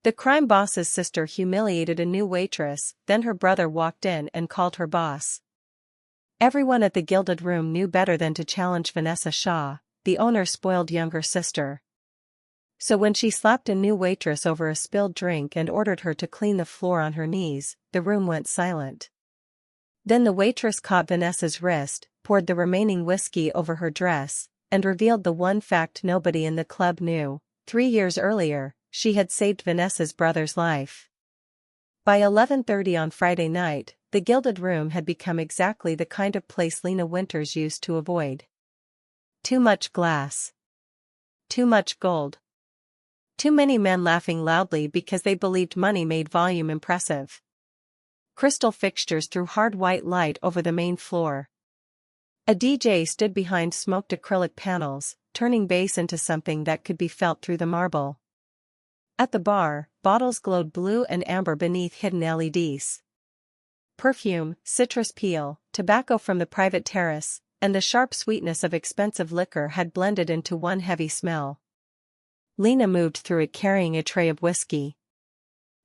The crime boss's sister humiliated a new waitress, then her brother walked in and called her boss. Everyone at the Gilded Room knew better than to challenge Vanessa Shaw, the owner's spoiled younger sister. So when she slapped a new waitress over a spilled drink and ordered her to clean the floor on her knees, the room went silent. Then the waitress caught Vanessa's wrist, poured the remaining whiskey over her dress, and revealed the one fact nobody in the club knew: 3 years earlier, she had saved Vanessa's brother's life. By 11:30 on Friday night, the Gilded Room had become exactly the kind of place Lena Winters used to avoid. Too much glass. Too much gold. Too many men laughing loudly because they believed money made volume impressive. Crystal fixtures threw hard white light over the main floor. A DJ stood behind smoked acrylic panels, turning bass into something that could be felt through the marble. At the bar, bottles glowed blue and amber beneath hidden LEDs. Perfume, citrus peel, tobacco from the private terrace, and the sharp sweetness of expensive liquor had blended into one heavy smell. Lena moved through it carrying a tray of whiskey.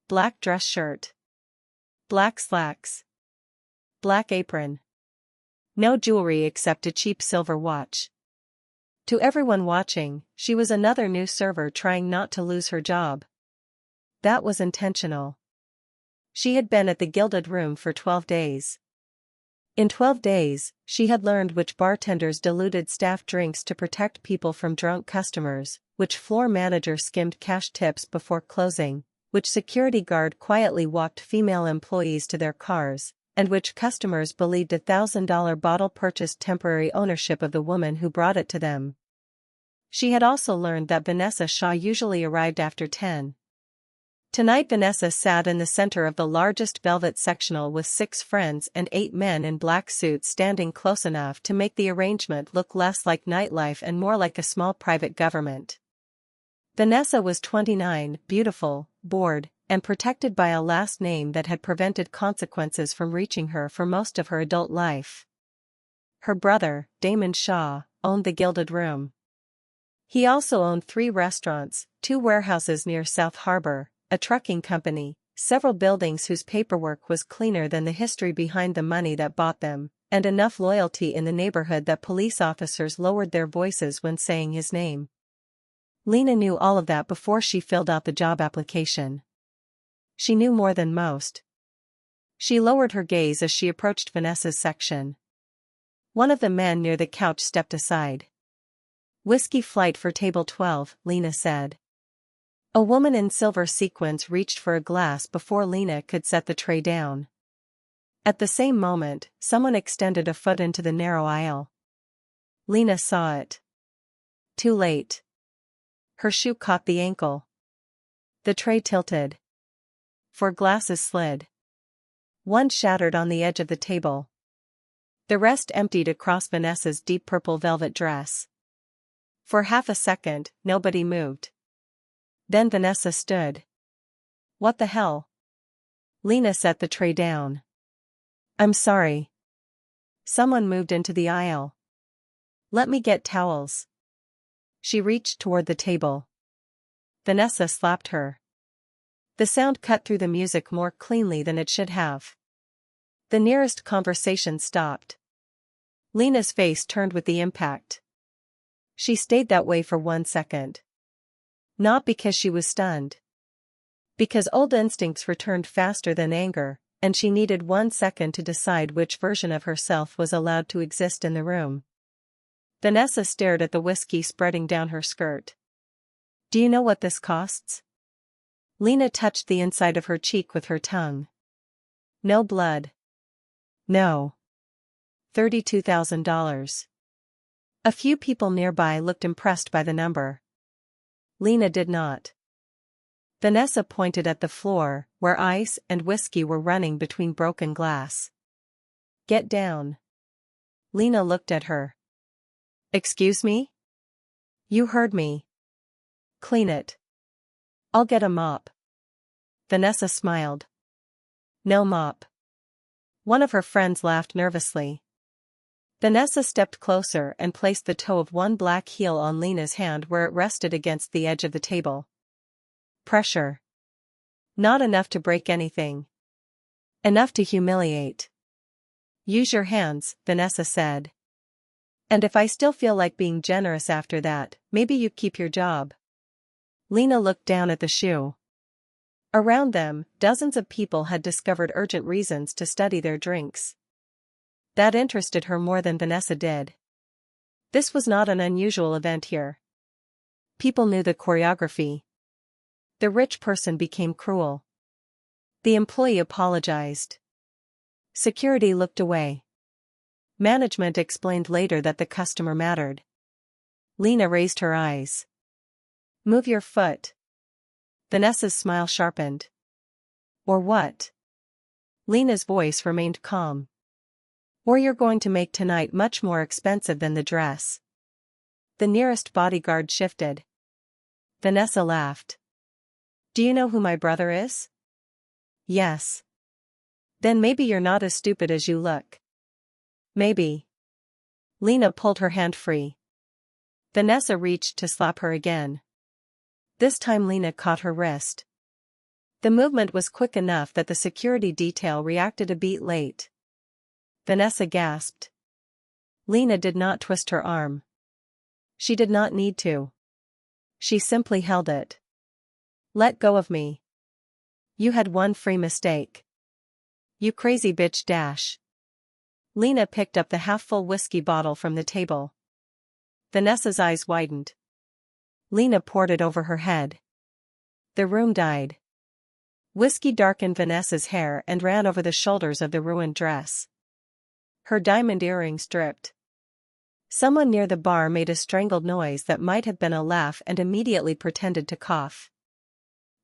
Black dress shirt. Black slacks. Black apron. No jewelry except a cheap silver watch. To everyone watching, she was another new server trying not to lose her job. That was intentional. She had been at the Gilded Room for 12 days. In 12 days, she had learned which bartenders diluted staff drinks to protect people from drunk customers, which floor manager skimmed cash tips before closing, which security guard quietly walked female employees to their cars, and which customers believed a $1,000 bottle purchased temporary ownership of the woman who brought it to them. She had also learned that Vanessa Shaw usually arrived after 10. Tonight Vanessa sat in the center of the largest velvet sectional with 6 friends and 8 men in black suits standing close enough to make the arrangement look less like nightlife and more like a small private government. Vanessa was 29, beautiful, bored, and protected by a last name that had prevented consequences from reaching her for most of her adult life. Her brother, Damon Shaw, owned the Gilded Room. He also owned 3 restaurants, 2 warehouses near South Harbor, a trucking company, several buildings whose paperwork was cleaner than the history behind the money that bought them, and enough loyalty in the neighborhood that police officers lowered their voices when saying his name. Lena knew all of that before she filled out the job application. She knew more than most. She lowered her gaze as she approached Vanessa's section. One of the men near the couch stepped aside. "Whiskey flight for table 12, Lena said. A woman in silver sequins reached for a glass before Lena could set the tray down. At the same moment, someone extended a foot into the narrow aisle. Lena saw it. Too late. Her shoe caught the ankle. The tray tilted. 4 glasses slid. One shattered on the edge of the table. The rest emptied across Vanessa's deep purple velvet dress. For half a second, nobody moved. Then Vanessa stood. "What the hell?" Lena set the tray down. "I'm sorry." Someone moved into the aisle. "Let me get towels." She reached toward the table. Vanessa slapped her. The sound cut through the music more cleanly than it should have. The nearest conversation stopped. Lena's face turned with the impact. She stayed that way for 1 second. Not because she was stunned. Because old instincts returned faster than anger, and she needed 1 second to decide which version of herself was allowed to exist in the room. Vanessa stared at the whiskey spreading down her skirt. "Do you know what this costs?" Lena touched the inside of her cheek with her tongue. "No blood." "No." $32,000. A few people nearby looked impressed by the number. Lena did not. Vanessa pointed at the floor, where ice and whiskey were running between broken glass. "Get down." Lena looked at her. "Excuse me?" "You heard me." "Clean it." "I'll get a mop." Vanessa smiled. "No mop." One of her friends laughed nervously. Vanessa stepped closer and placed the toe of one black heel on Lena's hand where it rested against the edge of the table. Pressure. Not enough to break anything. Enough to humiliate. Use your hands, Vanessa said. And if I still feel like being generous after that, maybe you keep your job. Lena looked down at the shoe. Around them, dozens of people had discovered urgent reasons to study their drinks. That interested her more than Vanessa did. This was not an unusual event here. People knew the choreography. The rich person became cruel. The employee apologized. Security looked away. Management explained later that the customer mattered. Lena raised her eyes. Move your foot. Vanessa's smile sharpened. Or what? Lena's voice remained calm. Or you're going to make tonight much more expensive than the dress. The nearest bodyguard shifted. Vanessa laughed. Do you know who my brother is? Yes. Then maybe you're not as stupid as you look. Maybe. Lena pulled her hand free. Vanessa reached to slap her again. This time Lena caught her wrist. The movement was quick enough that the security detail reacted a beat late. Vanessa gasped. Lena did not twist her arm. She did not need to. She simply held it. Let go of me. You had one free mistake. You crazy bitch dash. Lena picked up the half-full whiskey bottle from the table. Vanessa's eyes widened. Lena poured it over her head. The room died. Whiskey darkened Vanessa's hair and ran over the shoulders of the ruined dress. Her diamond earrings dripped. Someone near the bar made a strangled noise that might have been a laugh and immediately pretended to cough.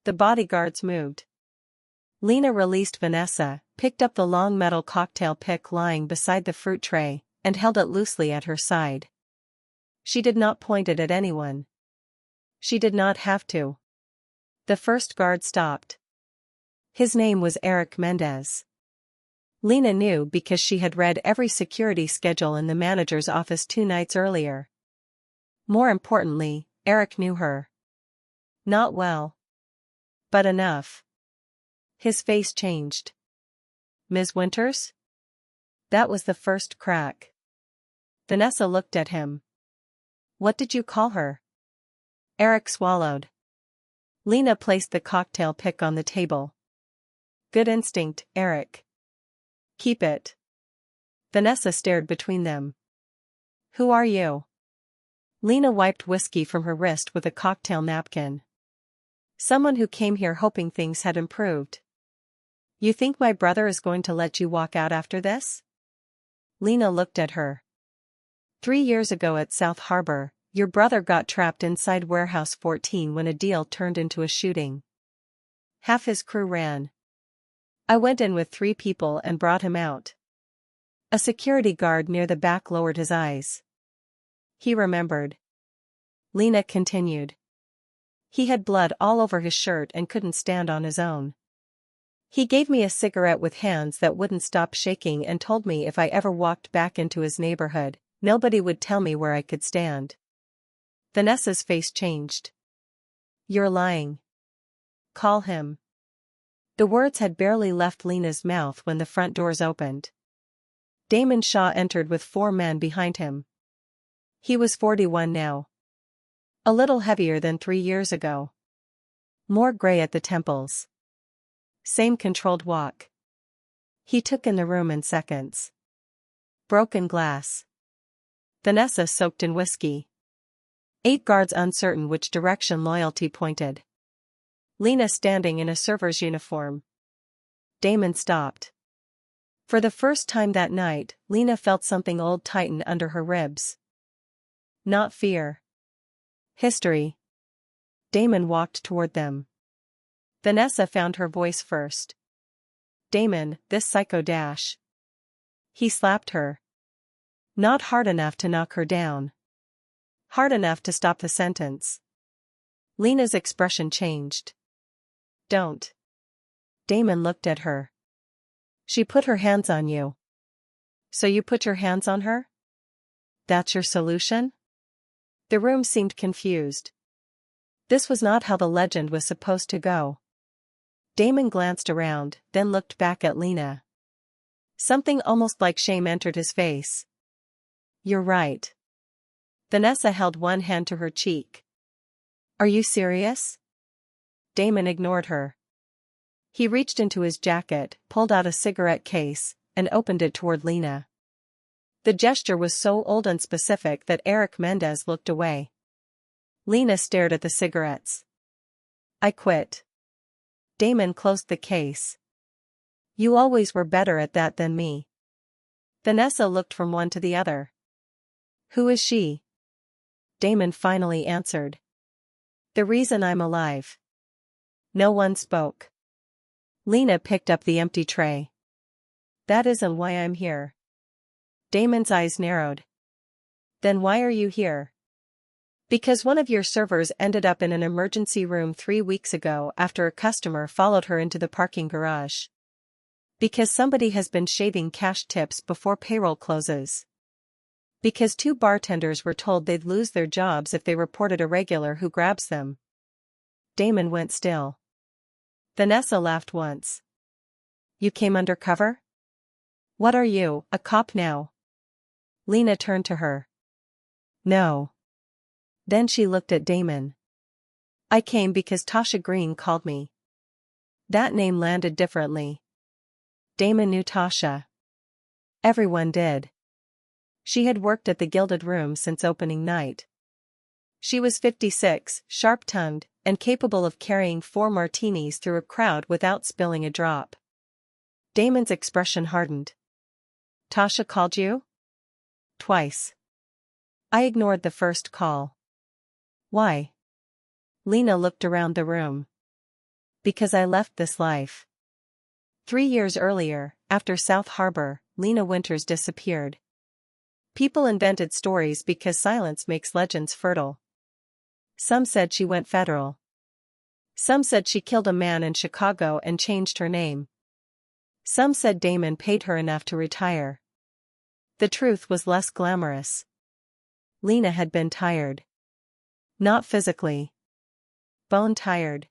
The bodyguards moved. Lena released Vanessa, picked up the long metal cocktail pick lying beside the fruit tray, and held it loosely at her side. She did not point it at anyone. She did not have to. The first guard stopped. His name was Eric Mendez. Lena knew because she had read every security schedule in the manager's office 2 nights earlier. More importantly, Eric knew her. Not well. But enough. His face changed. Ms. Winters? That was the first crack. Vanessa looked at him. What did you call her? Eric swallowed. Lena placed the cocktail pick on the table. Good instinct, Eric. Keep it. Vanessa stared between them. Who are you? Lena wiped whiskey from her wrist with a cocktail napkin. Someone who came here hoping things had improved. You think my brother is going to let you walk out after this? Lena looked at her. 3 years ago at South Harbor, your brother got trapped inside Warehouse 14 when a deal turned into a shooting. Half his crew ran. I went in with 3 people and brought him out. A security guard near the back lowered his eyes. He remembered. Lena continued. He had blood all over his shirt and couldn't stand on his own. He gave me a cigarette with hands that wouldn't stop shaking and told me if I ever walked back into his neighborhood, nobody would tell me where I could stand. Vanessa's face changed. You're lying. Call him. The words had barely left Lena's mouth when the front doors opened. Damon Shaw entered with 4 men behind him. He was 41 now. A little heavier than 3 years ago. More gray at the temples. Same controlled walk. He took in the room in seconds. Broken glass. Vanessa soaked in whiskey. 8 guards uncertain which direction loyalty pointed. Lena standing in a server's uniform. Damon stopped. For the first time that night, Lena felt something old tighten under her ribs. Not fear. History. Damon walked toward them. Vanessa found her voice first. Damon, this psycho dash. He slapped her. Not hard enough to knock her down. Hard enough to stop the sentence. Lena's expression changed. Don't. Damon looked at her. She put her hands on you. So you put your hands on her? That's your solution? The room seemed confused. This was not how the legend was supposed to go. Damon glanced around, then looked back at Lena. Something almost like shame entered his face. You're right. Vanessa held one hand to her cheek. Are you serious? Damon ignored her. He reached into his jacket, pulled out a cigarette case, and opened it toward Lena. The gesture was so old and specific that Eric Mendez looked away. Lena stared at the cigarettes. I quit. Damon closed the case. You always were better at that than me. Vanessa looked from one to the other. Who is she? Damon finally answered. The reason I'm alive. No one spoke. Lena picked up the empty tray. That isn't why I'm here. Damon's eyes narrowed. Then why are you here? Because one of your servers ended up in an emergency room 3 weeks ago after a customer followed her into the parking garage. Because somebody has been shaving cash tips before payroll closes. Because 2 bartenders were told they'd lose their jobs if they reported a regular who grabs them. Damon went still. Vanessa laughed once. You came undercover? What are you, a cop now? Lena turned to her. No. Then she looked at Damon. I came because Tasha Green called me. That name landed differently. Damon knew Tasha. Everyone did. She had worked at the Gilded Room since opening night. She was 56, sharp-tongued, and capable of carrying 4 martinis through a crowd without spilling a drop. Damon's expression hardened. Tasha called you? Twice. I ignored the first call. Why? Lena looked around the room. Because I left this life. 3 years earlier, after South Harbor, Lena Winters disappeared. People invented stories because silence makes legends fertile. Some said she went federal. Some said she killed a man in Chicago and changed her name. Some said Damon paid her enough to retire. The truth was less glamorous. Lena had been tired. Not physically. Bone tired.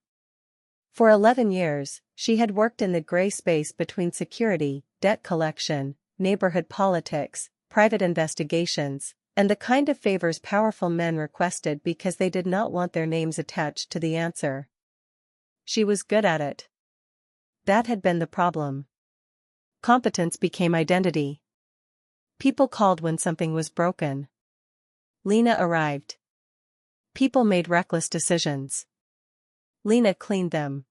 For 11 years, she had worked in the gray space between security, debt collection, neighborhood politics, private investigations, and the kind of favors powerful men requested because they did not want their names attached to the answer. She was good at it. That had been the problem. Competence became identity. People called when something was broken. Lena arrived. People made reckless decisions. Lena cleaned them.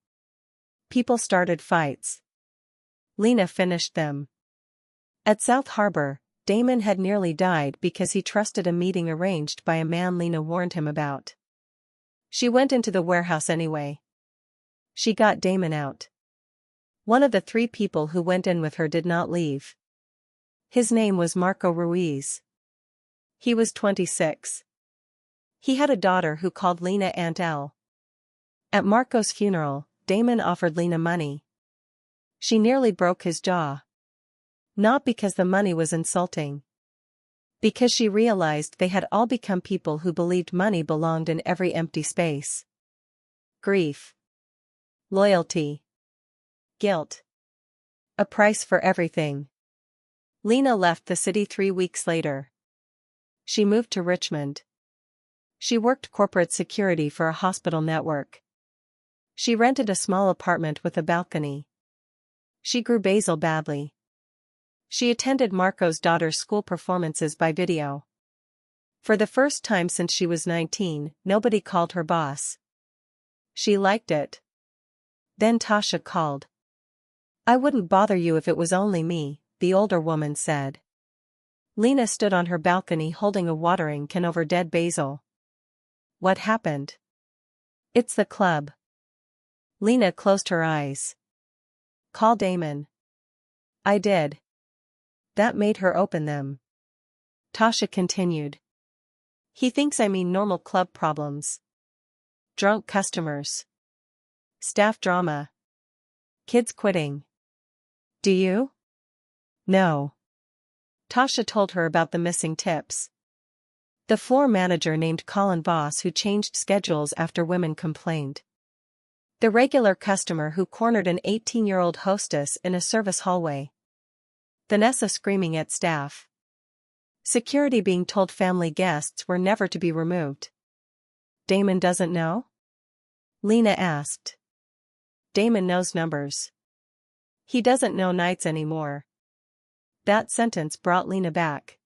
People started fights. Lena finished them. At South Harbor, Damon had nearly died because he trusted a meeting arranged by a man Lena warned him about. She went into the warehouse anyway. She got Damon out. One of the 3 people who went in with her did not leave. His name was Marco Ruiz. He was 26. He had a daughter who called Lena Aunt Elle. At Marco's funeral, Damon offered Lena money. She nearly broke his jaw. Not because the money was insulting. Because she realized they had all become people who believed money belonged in every empty space. Grief. Loyalty. Guilt. A price for everything. Lena left the city 3 weeks later. She moved to Richmond. She worked corporate security for a hospital network. She rented a small apartment with a balcony. She grew basil badly. She attended Marco's daughter's school performances by video. For the first time since she was 19, nobody called her boss. She liked it. Then Tasha called. I wouldn't bother you if it was only me, the older woman said. Lena stood on her balcony holding a watering can over dead basil. What happened? It's the club. Lena closed her eyes. Call Damon. I did. That made her open them. Tasha continued. He thinks I mean normal club problems. Drunk customers. Staff drama. Kids quitting. Do you? No. Tasha told her about the missing tips. The floor manager named Colin Voss who changed schedules after women complained. The regular customer who cornered an 18-year-old hostess in a service hallway. Vanessa screaming at staff. Security being told family guests were never to be removed. Damon doesn't know? Lena asked. Damon knows numbers. He doesn't know nights anymore. That sentence brought Lena back.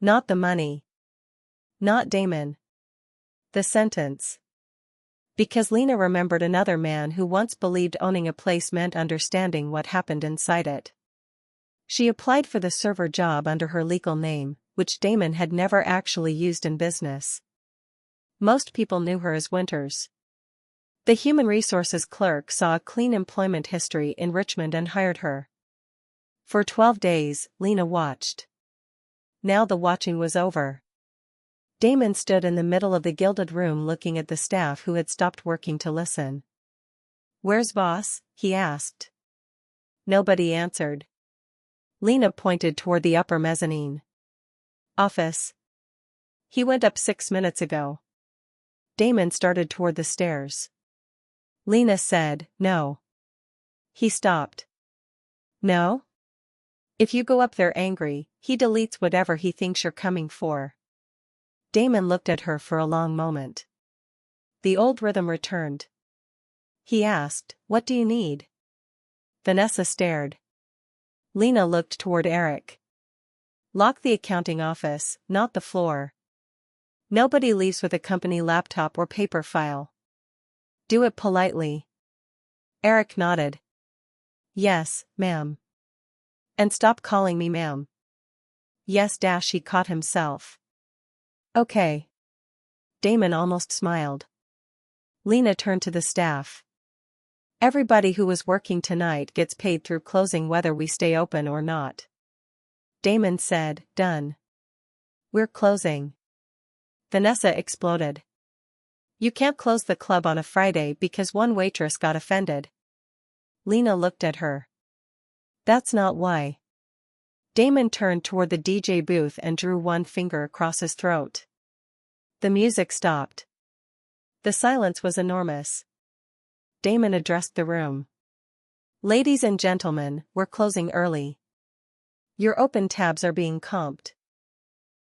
Not the money. Not Damon. The sentence. Because Lena remembered another man who once believed owning a place meant understanding what happened inside it. She applied for the server job under her legal name, which Damon had never actually used in business. Most people knew her as Winters. The human resources clerk saw a clean employment history in Richmond and hired her. For 12 days, Lena watched. Now the watching was over. Damon stood in the middle of the gilded room looking at the staff who had stopped working to listen. "Where's boss?" he asked. Nobody answered. Lena pointed toward the upper mezzanine. "Office." "He went up 6 minutes ago." Damon started toward the stairs. Lena said, "No." He stopped. "No? If you go up there angry, he deletes whatever he thinks you're coming for." Damon looked at her for a long moment. The old rhythm returned. He asked, "What do you need?" Vanessa stared. Lena looked toward Eric. "Lock the accounting office, not the floor. Nobody leaves with a company laptop or paper file. Do it politely." Eric nodded. "Yes, ma'am." "And stop calling me ma'am." "Yes." He caught himself. "Okay." Damon almost smiled. Lena turned to the staff. "Everybody who was working tonight gets paid through closing whether we stay open or not." Damon said, "Done." "We're closing." Vanessa exploded. "You can't close the club on a Friday because one waitress got offended." Lena looked at her. "That's not why." Damon turned toward the DJ booth and drew one finger across his throat. The music stopped. The silence was enormous. Damon addressed the room. "Ladies and gentlemen, we're closing early. Your open tabs are being comped.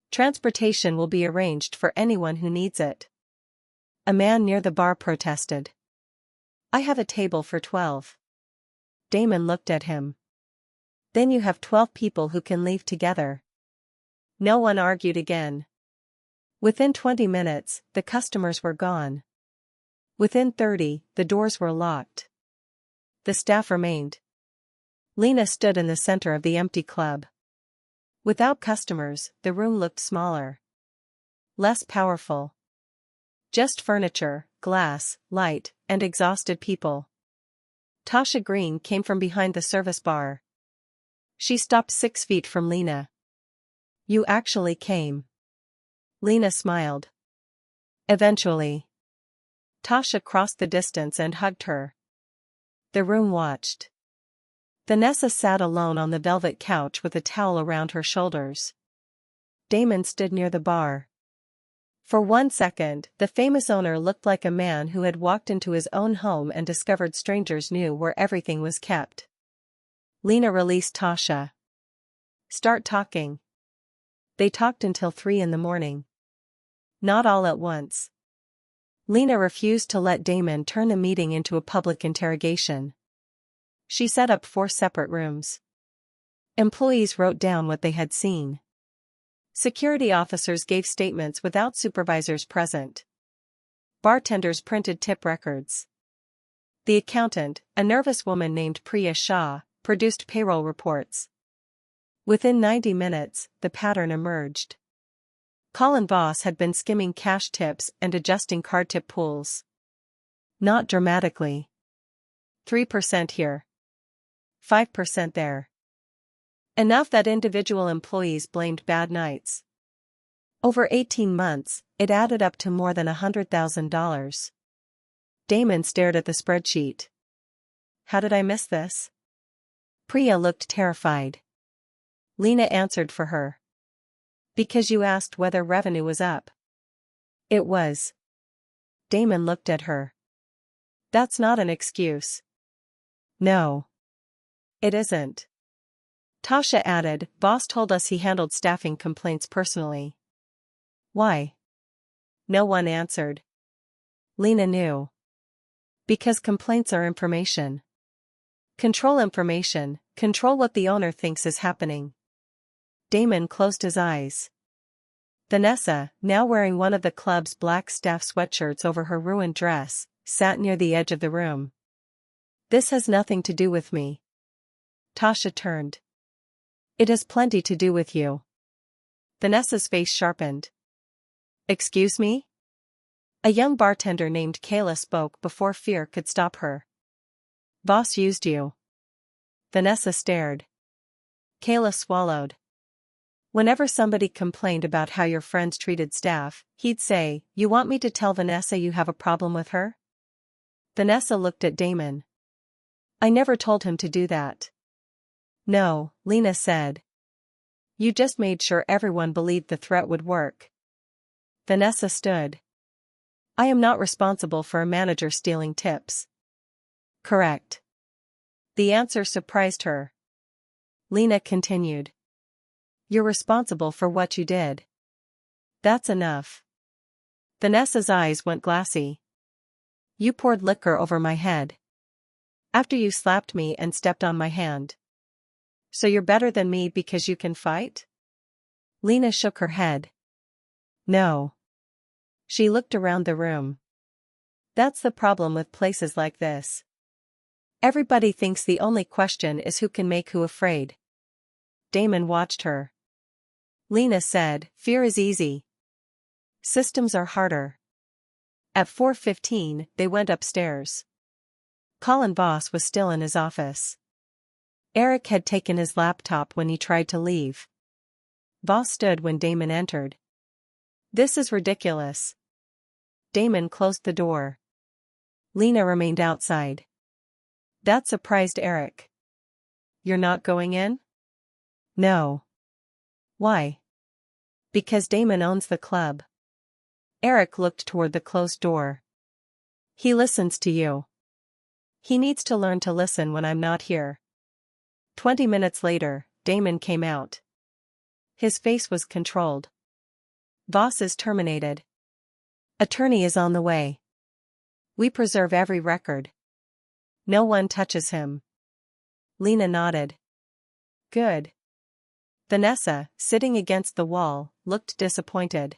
Transportation will be arranged for anyone who needs it." A man near the bar protested. "I have a table for 12. Damon looked at him. "Then you have 12 people who can leave together." No one argued again. Within 20 minutes, the customers were gone. Within 30, the doors were locked. The staff remained. Lena stood in the center of the empty club. Without customers, the room looked smaller. Less powerful. Just furniture, glass, light, and exhausted people. Tasha Green came from behind the service bar. She stopped 6 feet from Lena. "You actually came." Lena smiled. "Eventually." Tasha crossed the distance and hugged her. The room watched. Vanessa sat alone on the velvet couch with a towel around her shoulders. Damon stood near the bar. For 1 second, the famous owner looked like a man who had walked into his own home and discovered strangers knew where everything was kept. Lena released Tasha. "Start talking." They talked until 3 in the morning. Not all at once. Lena refused to let Damon turn the meeting into a public interrogation. She set up 4 separate rooms. Employees wrote down what they had seen. Security officers gave statements without supervisors present. Bartenders printed tip records. The accountant, a nervous woman named Priya Shah, produced payroll reports. Within 90 minutes, the pattern emerged. Colin Voss had been skimming cash tips and adjusting card tip pools. Not dramatically. 3% here. 5% there. Enough that individual employees blamed bad nights. Over 18 months, it added up to more than $100,000. Damon stared at the spreadsheet. "How did I miss this?" Priya looked terrified. Lena answered for her. "Because you asked whether revenue was up." It was. Damon looked at her. That's not an excuse. No. It isn't. Tasha added, boss told us he handled staffing complaints personally. Why? No one answered. Lena knew. Because complaints are information. Control information, control what the owner thinks is happening. Damon closed his eyes. Vanessa, now wearing one of the club's black staff sweatshirts over her ruined dress, sat near the edge of the room. This has nothing to do with me. Tasha turned. It has plenty to do with you. Vanessa's face sharpened. Excuse me? A young bartender named Kayla spoke before fear could stop her. Boss used you. Vanessa stared. Kayla swallowed. Whenever somebody complained about how your friends treated staff, he'd say, "You want me to tell Vanessa you have a problem with her?" Vanessa looked at Damon. I never told him to do that. No, Lena said. You just made sure everyone believed the threat would work. Vanessa stood. I am not responsible for a manager stealing tips. Correct. The answer surprised her. Lena continued. You're responsible for what you did. That's enough. Vanessa's eyes went glassy. You poured liquor over my head. After you slapped me and stepped on my hand. So you're better than me because you can fight? Lena shook her head. No. She looked around the room. That's the problem with places like this. Everybody thinks the only question is who can make who afraid. Damon watched her. Lena said, fear is easy. Systems are harder. At 4:15, they went upstairs. Colin Voss was still in his office. Eric had taken his laptop when he tried to leave. Voss stood when Damon entered. This is ridiculous. Damon closed the door. Lena remained outside. That surprised Eric. You're not going in? No. Why? Because Damon owns the club. Eric looked toward the closed door. He listens to you. He needs to learn to listen when I'm not here. 20 minutes later, Damon came out. His face was controlled. Voss is terminated. Attorney is on the way. We preserve every record. No one touches him. Lena nodded. Good. Vanessa, sitting against the wall, looked disappointed.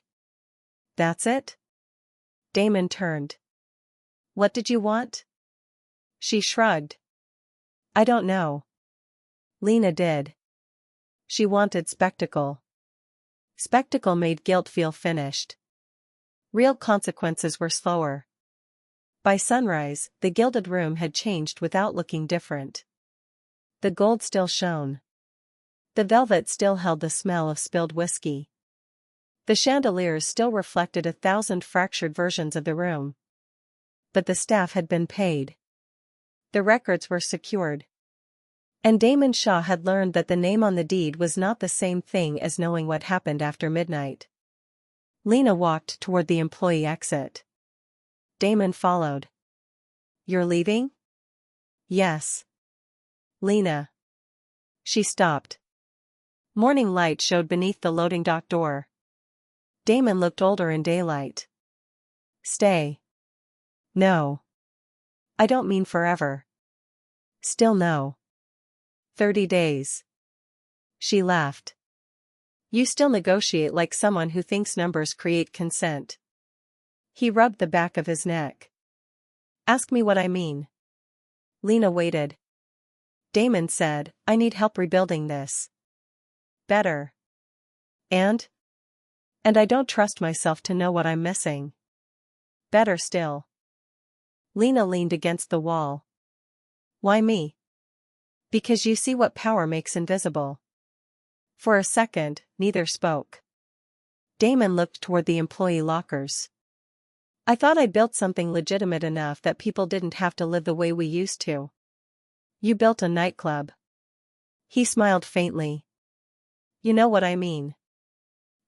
That's it? Damon turned. What did you want? She shrugged. I don't know. Lena did. She wanted spectacle. Spectacle made guilt feel finished. Real consequences were slower. By sunrise, the gilded room had changed without looking different. The gold still shone. The velvet still held the smell of spilled whiskey. The chandeliers still reflected 1,000 fractured versions of the room. But the staff had been paid. The records were secured. And Damon Shaw had learned that the name on the deed was not the same thing as knowing what happened after midnight. Lena walked toward the employee exit. Damon followed. You're leaving? Yes. Lena. She stopped. Morning light showed beneath the loading dock door. Damon looked older in daylight. Stay. No. I don't mean forever. Still no. 30 days. She laughed. You still negotiate like someone who thinks numbers create consent. He rubbed the back of his neck. Ask me what I mean. Lena waited. Damon said, I need help rebuilding this. Better. And I don't trust myself to know what I'm missing. Better still. Lena leaned against the wall. Why me? Because you see what power makes invisible. For a second, neither spoke. Damon looked toward the employee lockers. I thought I built something legitimate enough that people didn't have to live the way we used to. You built a nightclub. He smiled faintly. You know what I mean.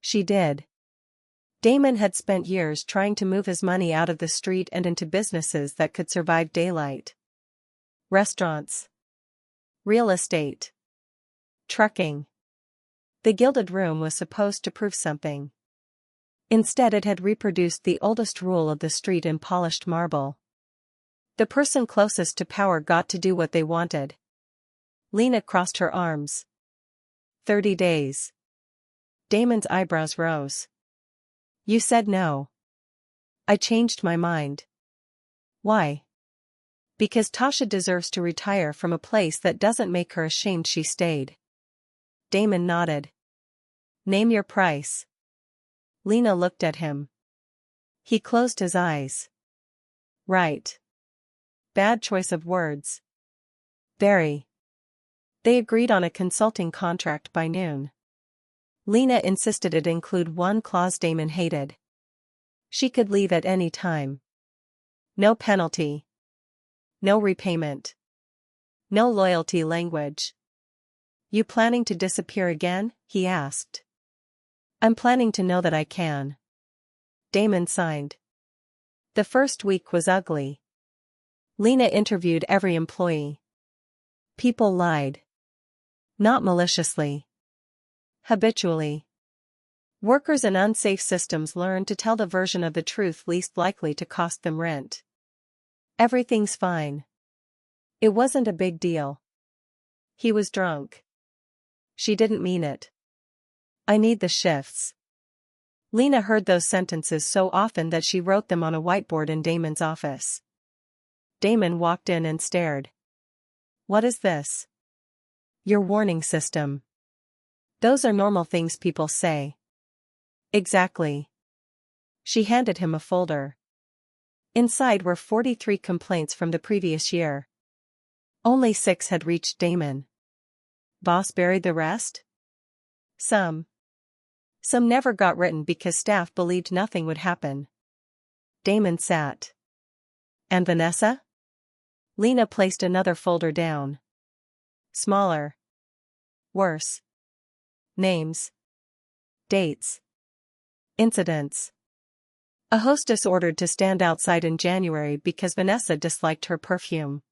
She did. Damon had spent years trying to move his money out of the street and into businesses that could survive daylight. Restaurants. Real estate. Trucking. The Gilded Room was supposed to prove something. Instead, it had reproduced the oldest rule of the street in polished marble. The person closest to power got to do what they wanted. Lena crossed her arms. 30 days. Damon's eyebrows rose. You said no. I changed my mind. Why? Because Tasha deserves to retire from a place that doesn't make her ashamed she stayed. Damon nodded. Name your price. Lena looked at him. He closed his eyes. Right. Bad choice of words. Very. They agreed on a consulting contract by noon. Lena insisted it include one clause Damon hated. She could leave at any time. No penalty. No repayment. No loyalty language. You planning to disappear again? He asked. I'm planning to know that I can. Damon signed. The first week was ugly. Lena interviewed every employee. People lied. Not maliciously. Habitually. Workers in unsafe systems learned to tell the version of the truth least likely to cost them rent. Everything's fine. It wasn't a big deal. He was drunk. She didn't mean it. I need the shifts. Lena heard those sentences so often that she wrote them on a whiteboard in Damon's office. Damon walked in and stared. What is this? Your warning system. Those are normal things people say. Exactly. She handed him a folder. Inside were 43 complaints from the previous year. Only 6 had reached Damon. Boss buried the rest? Some never got written because staff believed nothing would happen. Damon sat. And Vanessa? Lena placed another folder down. Smaller. Worse. Names. Dates. Incidents. A hostess ordered to stand outside in January because Vanessa disliked her perfume.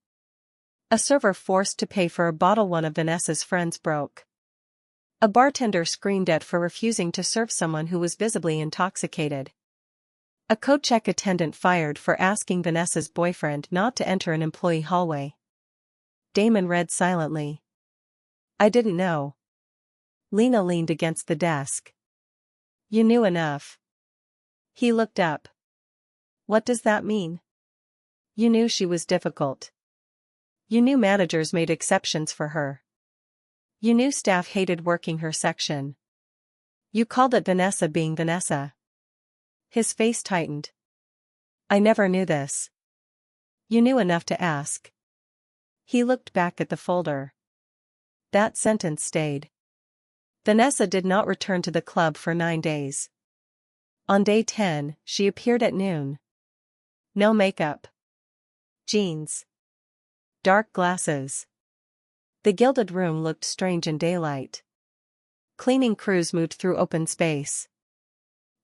A server forced to pay for a bottle one of Vanessa's friends broke. A bartender screamed at for refusing to serve someone who was visibly intoxicated. A coat check attendant fired for asking Vanessa's boyfriend not to enter an employee hallway. Damon read silently. I didn't know. Lena leaned against the desk. You knew enough. He looked up. What does that mean? You knew she was difficult. You knew managers made exceptions for her. You knew staff hated working her section. You called it Vanessa being Vanessa. His face tightened. I never knew this. You knew enough to ask. He looked back at the folder. That sentence stayed. Vanessa did not return to the club for 9 days. On day 10, she appeared at noon. No makeup. Jeans. Dark glasses. The Gilded Room looked strange in daylight. Cleaning crews moved through open space.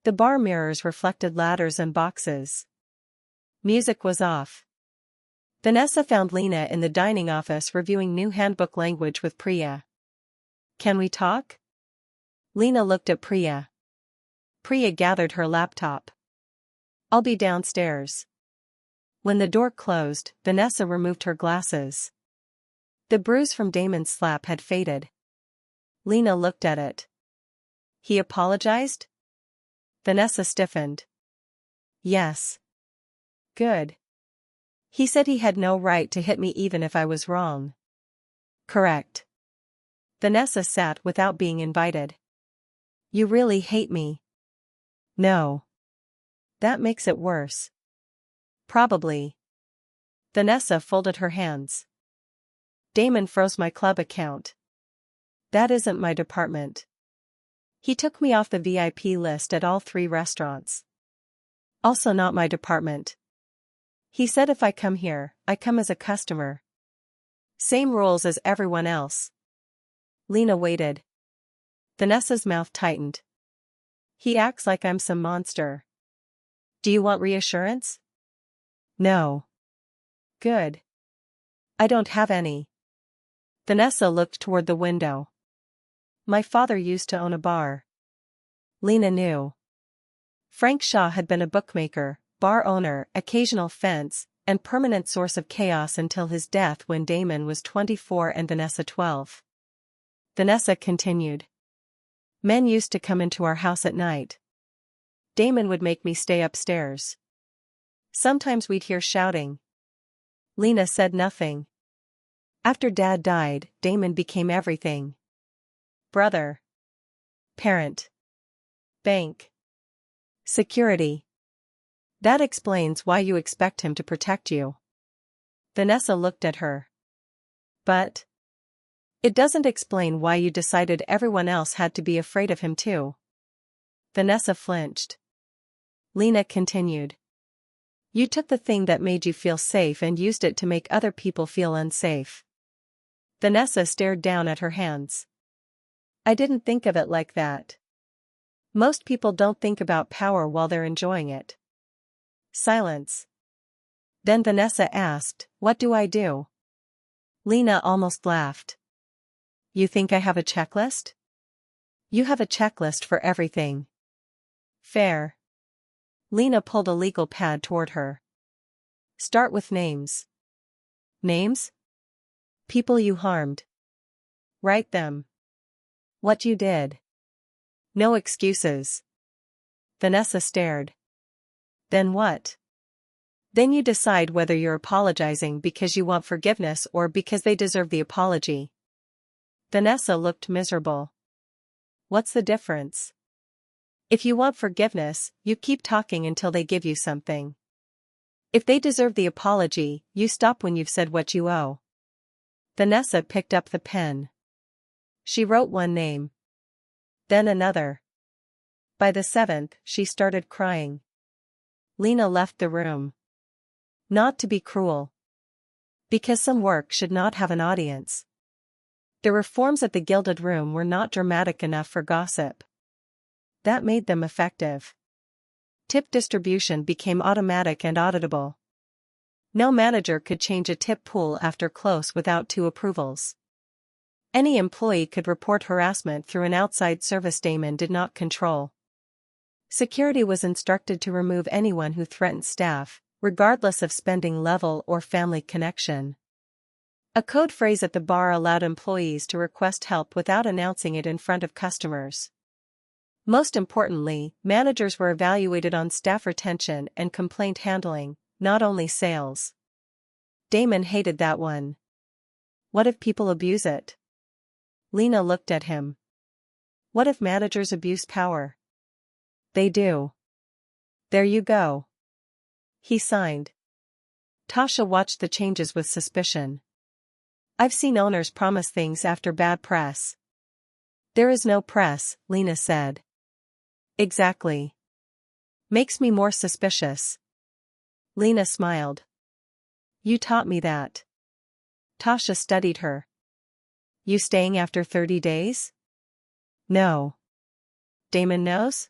The bar mirrors reflected ladders and boxes. Music was off. Vanessa found Lena in the dining office reviewing new handbook language with Priya. Can we talk? Lena looked at Priya. Priya gathered her laptop. I'll be downstairs. When the door closed, Vanessa removed her glasses. The bruise from Damon's slap had faded. Lena looked at it. He apologized? Vanessa stiffened. Yes. Good. He said he had no right to hit me even if I was wrong. Correct. Vanessa sat without being invited. You really hate me. No. That makes it worse. Probably. Vanessa folded her hands. Damon froze my club account. That isn't my department. He took me off the VIP list at all 3 restaurants. Also not my department. He said if I come here, I come as a customer. Same rules as everyone else. Lena waited. Vanessa's mouth tightened. He acts like I'm some monster. Do you want reassurance? No. Good. I don't have any. Vanessa looked toward the window. My father used to own a bar. Lena knew. Frank Shaw had been a bookmaker, bar owner, occasional fence, and permanent source of chaos until his death when Damon was 24 and Vanessa 12. Vanessa continued. Men used to come into our house at night. Damon would make me stay upstairs. Sometimes we'd hear shouting. Lena said nothing. After Dad died, Damon became everything. Brother. Parent. Bank. Security. That explains why you expect him to protect you. Vanessa looked at her. But it doesn't explain why you decided everyone else had to be afraid of him too. Vanessa flinched. Lena continued. You took the thing that made you feel safe and used it to make other people feel unsafe. Vanessa stared down at her hands. I didn't think of it like that. Most people don't think about power while they're enjoying it. Silence. Then Vanessa asked, what do I do? Lena almost laughed. You think I have a checklist? You have a checklist for everything. Fair. Lena pulled a legal pad toward her. Start with names. Names? People you harmed. Write them. What you did. No excuses. Vanessa stared. Then what? Then you decide whether you're apologizing because you want forgiveness or because they deserve the apology. Vanessa looked miserable. What's the difference? If you want forgiveness, you keep talking until they give you something. If they deserve the apology, you stop when you've said what you owe. Vanessa picked up the pen. She wrote one name. Then another. By the 7th, she started crying. Lena left the room. Not to be cruel. Because some work should not have an audience. The reforms at the Gilded Room were not dramatic enough for gossip. That made them effective. Tip distribution became automatic and auditable. No manager could change a tip pool after close without 2 approvals. Any employee could report harassment through an outside service Damon did not control. Security was instructed to remove anyone who threatened staff, regardless of spending level or family connection. A code phrase at the bar allowed employees to request help without announcing it in front of customers. Most importantly, managers were evaluated on staff retention and complaint handling, not only sales. Damon hated that one. What if people abuse it? Lena looked at him. What if managers abuse power? They do. There you go. He signed. Tasha watched the changes with suspicion. I've seen owners promise things after bad press. There is no press, Lena said. Exactly. Makes me more suspicious. Lena smiled. You taught me that. Tasha studied her. You staying after 30 days? No. Damon knows?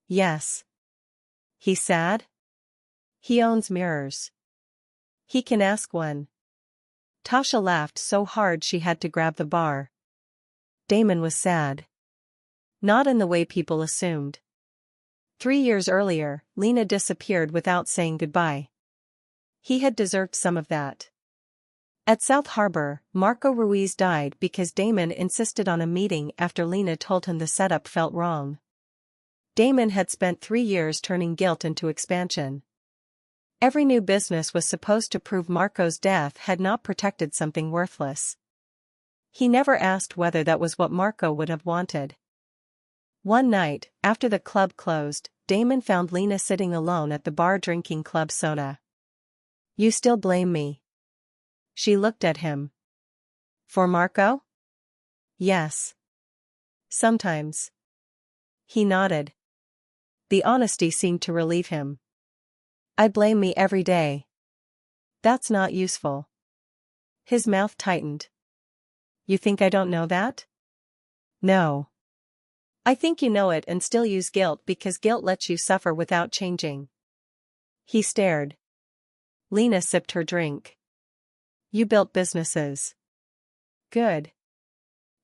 Yes. He's sad? He owns mirrors. He can ask one. Tasha laughed so hard she had to grab the bar. Damon was sad. Not in the way people assumed. 3 years earlier, Lena disappeared without saying goodbye. He had deserved some of that. At South Harbor, Marco Ruiz died because Damon insisted on a meeting after Lena told him the setup felt wrong. Damon had spent 3 years turning guilt into expansion. Every new business was supposed to prove Marco's death had not protected something worthless. He never asked whether that was what Marco would have wanted. One night, after the club closed, Damon found Lena sitting alone at the bar drinking club soda. You still blame me? She looked at him. For Marco? Yes. Sometimes. He nodded. The honesty seemed to relieve him. I blame me every day. That's not useful. His mouth tightened. You think I don't know that? No. I think you know it and still use guilt because guilt lets you suffer without changing. He stared. Lena sipped her drink. You built businesses. Good.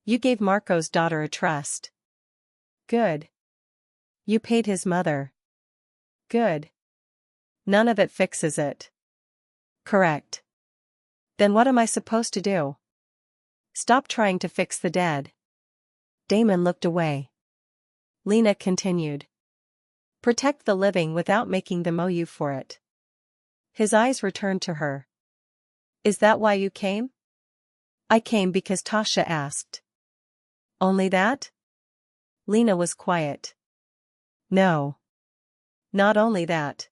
You gave Marco's daughter a trust. Good. You paid his mother. Good. None of it fixes it. Correct. Then what am I supposed to do? Stop trying to fix the dead. Damon looked away. Lena continued. Protect the living without making them owe you for it. His eyes returned to her. Is that why you came? I came because Tasha asked. Only that? Lena was quiet. No. Not only that.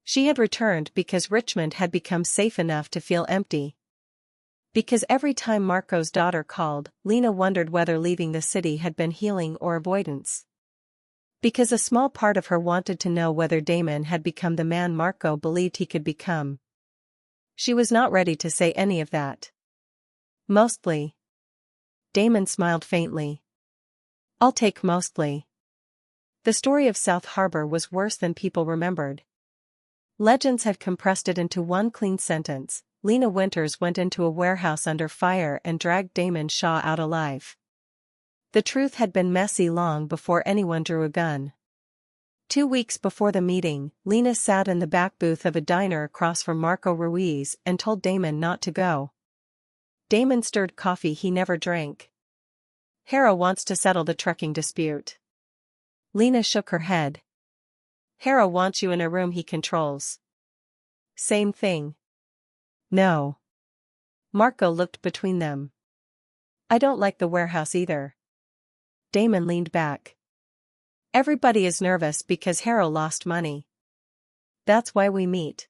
She had returned because Richmond had become safe enough to feel empty. Because every time Marco's daughter called, Lena wondered whether leaving the city had been healing or avoidance. Because a small part of her wanted to know whether Damon had become the man Marco believed he could become. She was not ready to say any of that. Mostly. Damon smiled faintly. I'll take mostly. The story of South Harbor was worse than people remembered. Legends had compressed it into one clean sentence. Lena Winters went into a warehouse under fire and dragged Damon Shaw out alive. The truth had been messy long before anyone drew a gun. 2 weeks before the meeting, Lena sat in the back booth of a diner across from Marco Ruiz and told Damon not to go. Damon stirred coffee he never drank. Hera wants to settle the trucking dispute. Lena shook her head. Hera wants you in a room he controls. Same thing. No. Marco looked between them. I don't like the warehouse either. Damon leaned back. Everybody is nervous because Hera lost money. That's why we meet.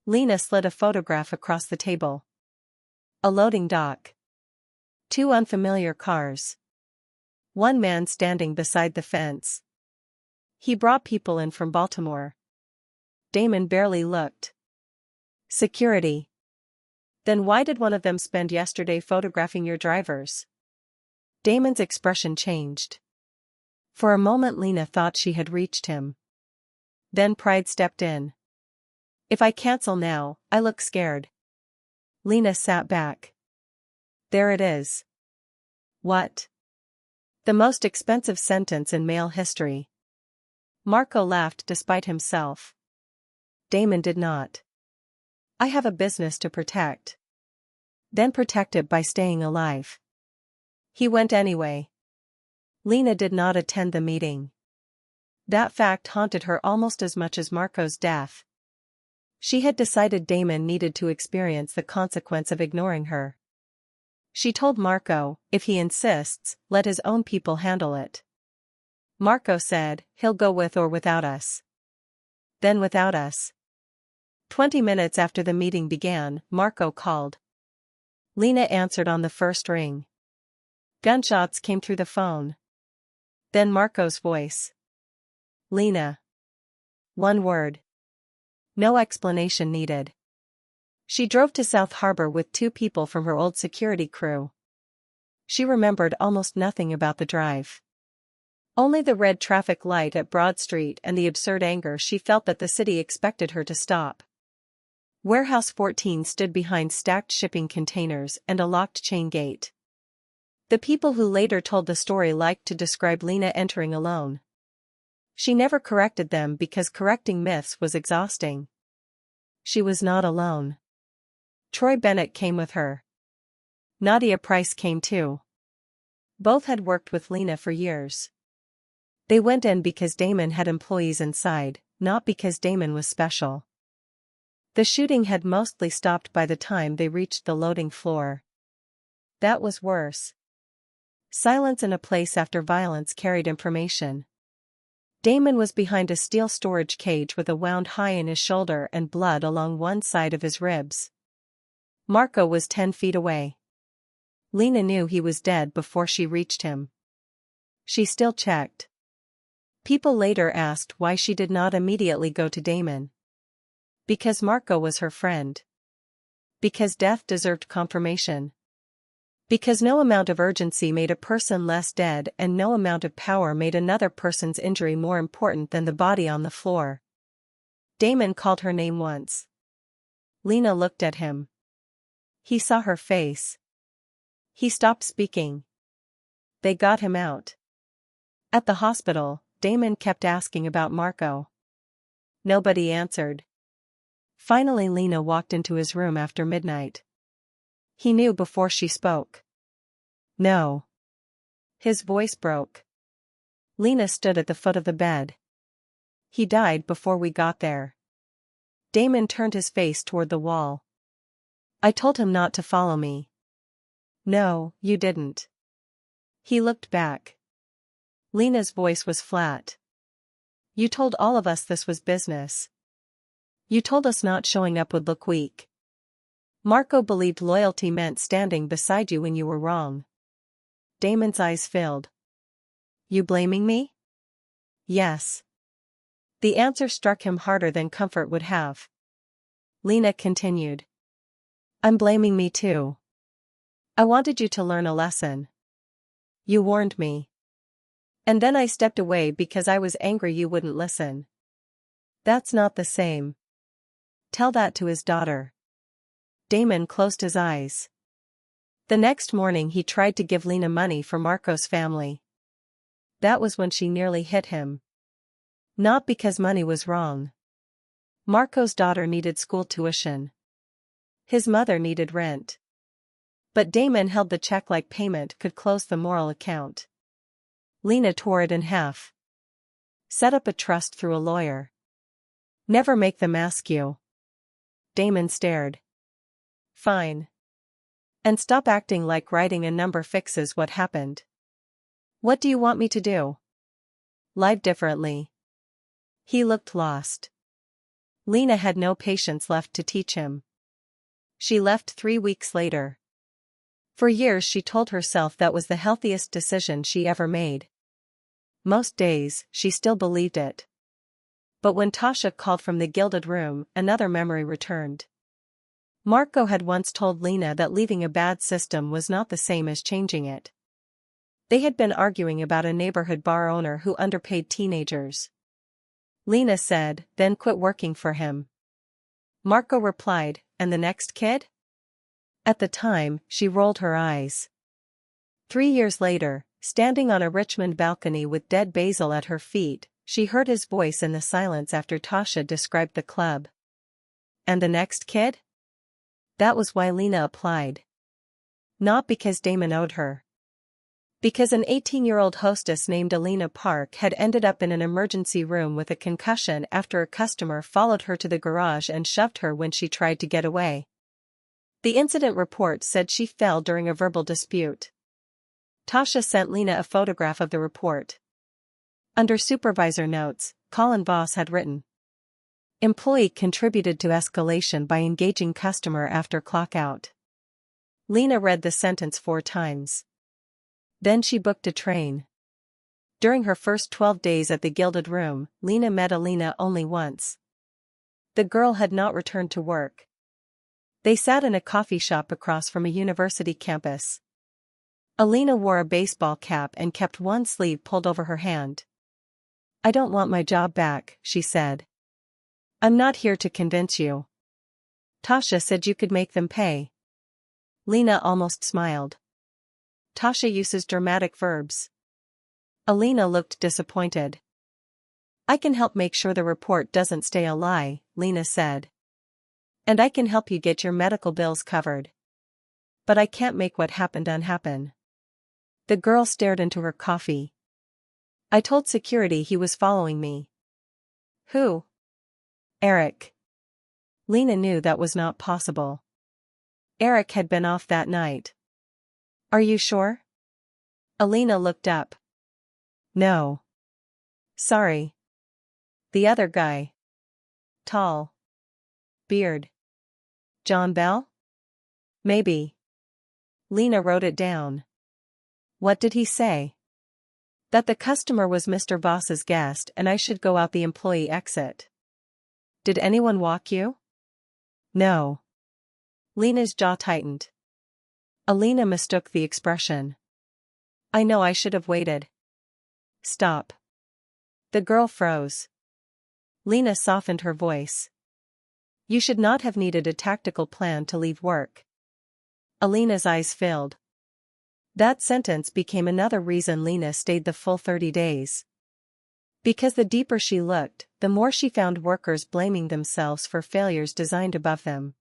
Lena slid a photograph across the table. A loading dock. 2 unfamiliar cars. One man standing beside the fence. He brought people in from Baltimore. Damon barely looked. Security. Then why did one of them spend yesterday photographing your drivers? Damon's expression changed. For a moment Lena thought she had reached him. Then pride stepped in. If I cancel now, I look scared. Lena sat back. There it is. What? The most expensive sentence in male history. Marco laughed despite himself. Damon did not. I have a business to protect. Then protect it by staying alive. He went anyway. Lena did not attend the meeting. That fact haunted her almost as much as Marco's death. She had decided Damon needed to experience the consequence of ignoring her. She told Marco, if he insists, let his own people handle it. Marco said, he'll go with or without us. Then without us. 20 minutes after the meeting began, Marco called. Lena answered on the first ring. Gunshots came through the phone. Then Marco's voice. Lena. One word. No explanation needed. She drove to South Harbor with 2 people from her old security crew. She remembered almost nothing about the drive. Only the red traffic light at Broad Street and the absurd anger she felt that the city expected her to stop. Warehouse 14 stood behind stacked shipping containers and a locked chain gate. The people who later told the story liked to describe Lena entering alone. She never corrected them because correcting myths was exhausting. She was not alone. Troy Bennett came with her. Nadia Price came too. Both had worked with Lena for years. They went in because Damon had employees inside, not because Damon was special. The shooting had mostly stopped by the time they reached the loading floor. That was worse. Silence in a place after violence carried information. Damon was behind a steel storage cage with a wound high in his shoulder and blood along one side of his ribs. Marco was 10 feet away. Lena knew he was dead before she reached him. She still checked. People later asked why she did not immediately go to Damon. Because Marco was her friend. Because death deserved confirmation. Because no amount of urgency made a person less dead and no amount of power made another person's injury more important than the body on the floor. Damon called her name once. Lena looked at him. He saw her face. He stopped speaking. They got him out. At the hospital, Damon kept asking about Marco. Nobody answered. Finally Lena walked into his room after midnight. He knew before she spoke. No. His voice broke. Lena stood at the foot of the bed. He died before we got there. Damon turned his face toward the wall. I told him not to follow me. No, you didn't. He looked back. Lena's voice was flat. You told all of us this was business. You told us not showing up would look weak. Marco believed loyalty meant standing beside you when you were wrong. Damon's eyes filled. You blaming me? Yes. The answer struck him harder than comfort would have. Lena continued. I'm blaming me too. I wanted you to learn a lesson. You warned me. And then I stepped away because I was angry you wouldn't listen. That's not the same. Tell that to his daughter. Damon closed his eyes. The next morning he tried to give Lena money for Marco's family. That was when she nearly hit him. Not because money was wrong. Marco's daughter needed school tuition. His mother needed rent. But Damon held the check like payment could close the moral account. Lena tore it in half. Set up a trust through a lawyer. Never make them ask you. Damon stared. Fine. And stop acting like writing a number fixes what happened. What do you want me to do? Live differently. He looked lost. Lena had no patience left to teach him. She left 3 weeks later. For years she told herself that was the healthiest decision she ever made. Most days, she still believed it. But when Tasha called from the gilded room, another memory returned. Marco had once told Lena that leaving a bad system was not the same as changing it. They had been arguing about a neighborhood bar owner who underpaid teenagers. Lena said, then quit working for him. Marco replied, and the next kid? At the time, she rolled her eyes. 3 years later, standing on a Richmond balcony with dead basil at her feet, she heard his voice in the silence after Tasha described the club. And the next kid? That was why Lena applied. Not because Damon owed her. Because an 18-year-old hostess named Alina Park had ended up in an emergency room with a concussion after a customer followed her to the garage and shoved her when she tried to get away. The incident report said she fell during a verbal dispute. Tasha sent Lena a photograph of the report. Under supervisor notes, Colin Voss had written, employee contributed to escalation by engaging customer after clock out. Lena read the sentence 4 times. Then she booked a train. During her first 12 days at the Gilded Room, Lena met Alina only once. The girl had not returned to work. They sat in a coffee shop across from a university campus. Alina wore a baseball cap and kept one sleeve pulled over her hand. I don't want my job back, she said. I'm not here to convince you. Tasha said you could make them pay. Lena almost smiled. Tasha uses dramatic verbs. Alina looked disappointed. I can help make sure the report doesn't stay a lie, Lena said. And I can help you get your medical bills covered. But I can't make what happened unhappen. The girl stared into her coffee. I told security he was following me. Who? Eric. Lena knew that was not possible. Eric had been off that night. Are you sure? Alina looked up. No. Sorry. The other guy. Tall. Beard. John Bell? Maybe. Lena wrote it down. What did he say? That the customer was Mr. Voss's guest and I should go out the employee exit. Did anyone walk you? No. Lena's jaw tightened. Alina mistook the expression. I know I should have waited. Stop. The girl froze. Lena softened her voice. You should not have needed a tactical plan to leave work. Alina's eyes filled. That sentence became another reason Lena stayed the full 30 days. Because the deeper she looked, the more she found workers blaming themselves for failures designed above them.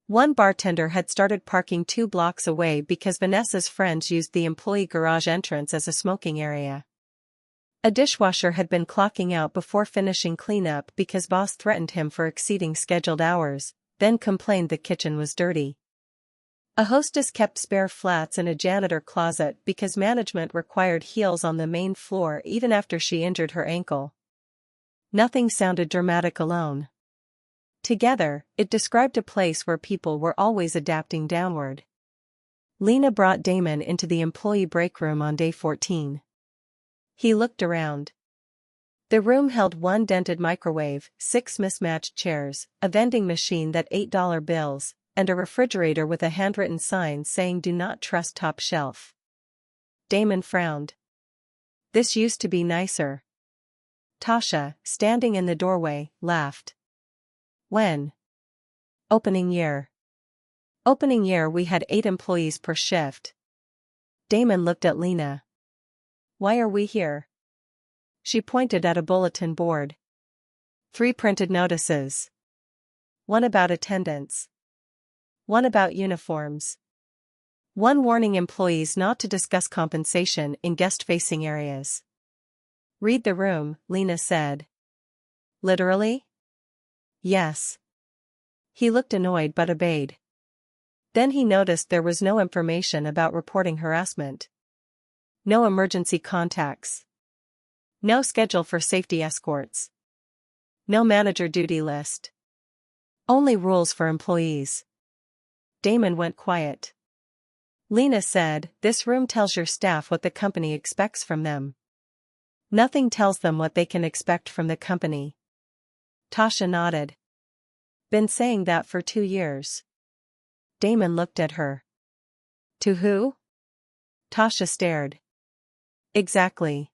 One bartender had started parking 2 blocks away because Vanessa's friends used the employee garage entrance as a smoking area. A dishwasher had been clocking out before finishing cleanup because boss threatened him for exceeding scheduled hours, then complained the kitchen was dirty. A hostess kept spare flats in a janitor closet because management required heels on the main floor even after she injured her ankle. Nothing sounded dramatic alone. Together, it described a place where people were always adapting downward. Lena brought Damon into the employee break room on day 14. He looked around. The room held 1 dented microwave, 6 mismatched chairs, a vending machine that ate dollar bills, and a refrigerator with a handwritten sign saying "Do not trust top shelf." Damon frowned. This used to be nicer. Tasha, standing in the doorway, laughed. When? Opening year. Opening year we had 8 employees per shift. Damon looked at Lena. Why are we here? She pointed at a bulletin board. 3 printed notices. One about attendance. One about uniforms. One warning employees not to discuss compensation in guest-facing areas. Read the room, Lena said. Literally? Yes. He looked annoyed but obeyed. Then he noticed there was no information about reporting harassment. No emergency contacts. No schedule for safety escorts. No manager duty list. Only rules for employees. Damon went quiet. Lena said, this room tells your staff what the company expects from them. Nothing tells them what they can expect from the company. Tasha nodded. Been saying that for 2 years. Damon looked at her. To who? Tasha stared. Exactly.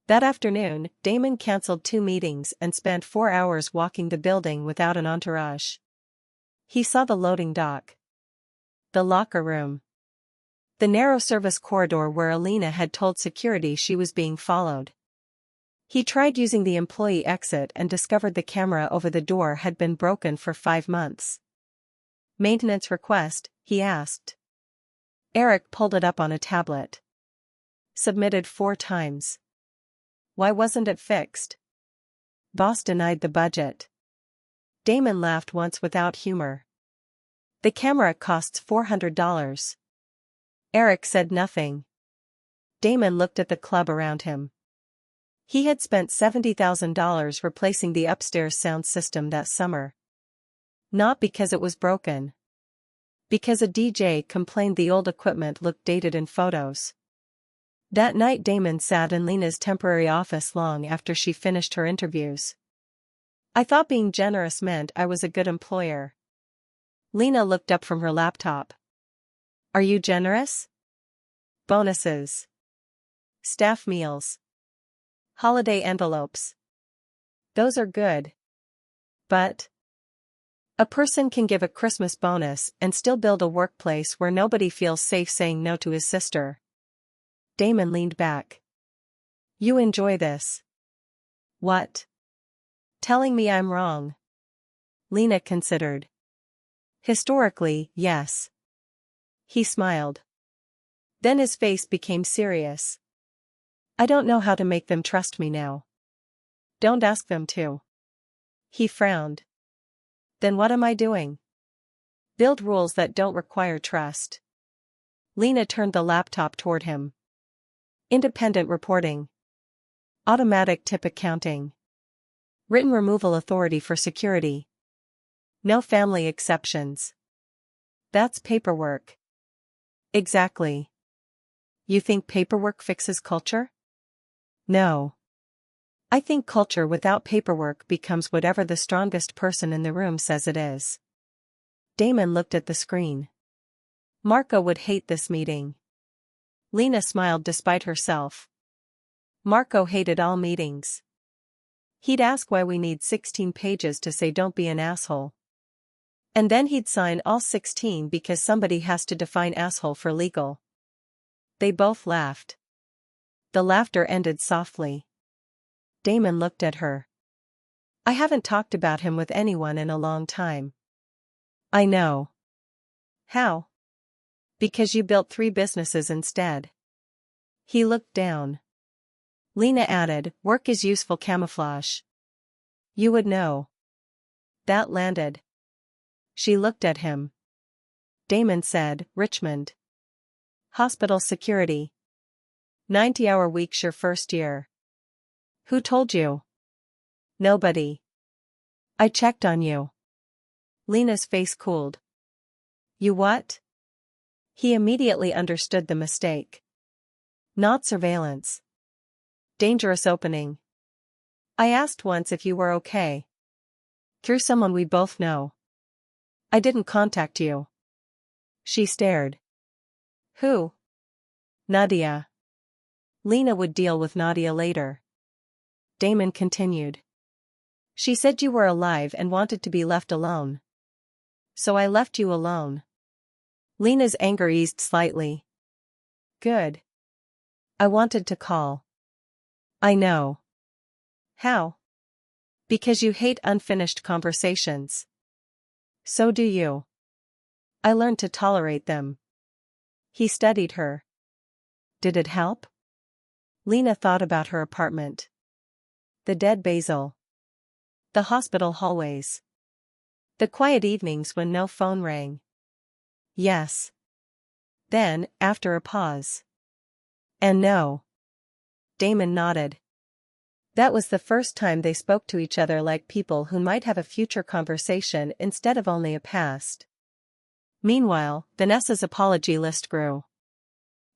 That afternoon, Damon canceled 2 meetings and spent 4 hours walking the building without an entourage. He saw the loading dock. The locker room. The narrow service corridor where Alina had told security she was being followed. He tried using the employee exit and discovered the camera over the door had been broken for 5 months. Maintenance request, he asked. Eric pulled it up on a tablet. Submitted 4 times. Why wasn't it fixed? Boss denied the budget. Damon laughed once without humor. The camera costs $400. Eric said nothing. Damon looked at the club around him. He had spent $70,000 replacing the upstairs sound system that summer. Not because it was broken. Because a DJ complained the old equipment looked dated in photos. That night Damon sat in Lena's temporary office long after she finished her interviews. I thought being generous meant I was a good employer. Lena looked up from her laptop. Are you generous? Bonuses. Staff meals. Holiday envelopes. Those are good. But a person can give a Christmas bonus and still build a workplace where nobody feels safe saying no to his sister. Damon leaned back. You enjoy this. What? Telling me I'm wrong. Lena considered. Historically, yes. He smiled. Then his face became serious. I don't know how to make them trust me now. Don't ask them to. He frowned. Then what am I doing? Build rules that don't require trust. Lena turned the laptop toward him. Independent reporting. Automatic tip accounting. Written removal authority for security. No family exceptions. That's paperwork. Exactly. You think paperwork fixes culture? No. I think culture without paperwork becomes whatever the strongest person in the room says it is. Damon looked at the screen. Marco would hate this meeting. Lena smiled despite herself. Marco hated all meetings. He'd ask why we need 16 pages to say don't be an asshole. And then he'd sign all 16 because somebody has to define asshole for legal. They both laughed. The laughter ended softly. Damon looked at her. I haven't talked about him with anyone in a long time. I know. How? Because you built 3 businesses instead. He looked down. Lena added, work is useful camouflage. You would know. That landed. She looked at him. Damon said, Richmond. Hospital security. 90-hour weeks your first year. Who told you? Nobody. I checked on you. Lena's face cooled. You what? He immediately understood the mistake. Not surveillance. Dangerous opening. I asked once if you were okay. Through someone we both know. I didn't contact you. She stared. Who? Nadia. Lena would deal with Nadia later. Damon continued. She said you were alive and wanted to be left alone. So I left you alone. Lena's anger eased slightly. Good. I wanted to call. I know. How? Because you hate unfinished conversations. So do you. I learned to tolerate them. He studied her. Did it help? Lena thought about her apartment. The dead basil. The hospital hallways. The quiet evenings when no phone rang. Yes. Then, after a pause. And no. Damon nodded. That was the first time they spoke to each other like people who might have a future conversation instead of only a past. Meanwhile, Vanessa's apology list grew.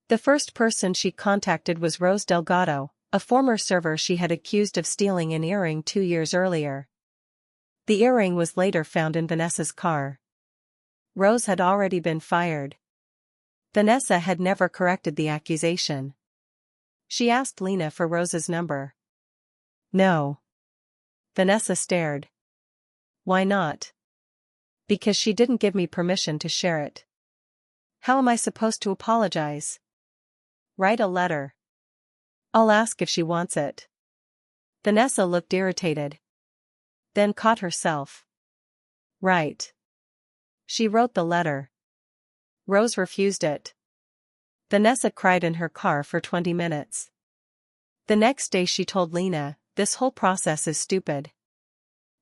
The first person she contacted was Rose Delgado, a former server she had accused of stealing an earring 2 years earlier. The earring was later found in Vanessa's car. Rose had already been fired. Vanessa had never corrected the accusation. She asked Lena for Rose's number. No. Vanessa stared. Why not? Because she didn't give me permission to share it. How am I supposed to apologize? Write a letter. I'll ask if she wants it. Vanessa looked irritated. Then caught herself. Right. She wrote the letter. Rose refused it. Vanessa cried in her car for 20 minutes. The next day she told Lena, this whole process is stupid.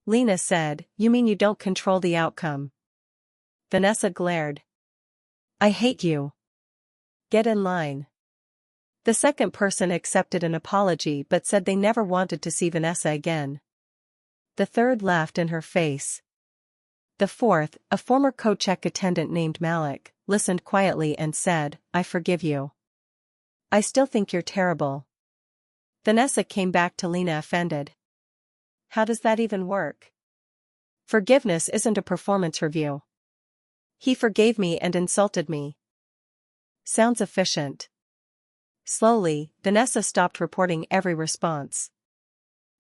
Lena said, you mean you don't control the outcome? Vanessa glared. I hate you. Get in line. The second person accepted an apology but said they never wanted to see Vanessa again. The third laughed in her face. The fourth, a former co-check attendant named Malik, listened quietly and said, I forgive you. I still think you're terrible. Vanessa came back to Lena offended. How does that even work? Forgiveness isn't a performance review. He forgave me and insulted me. Sounds efficient. Slowly, Vanessa stopped reporting every response.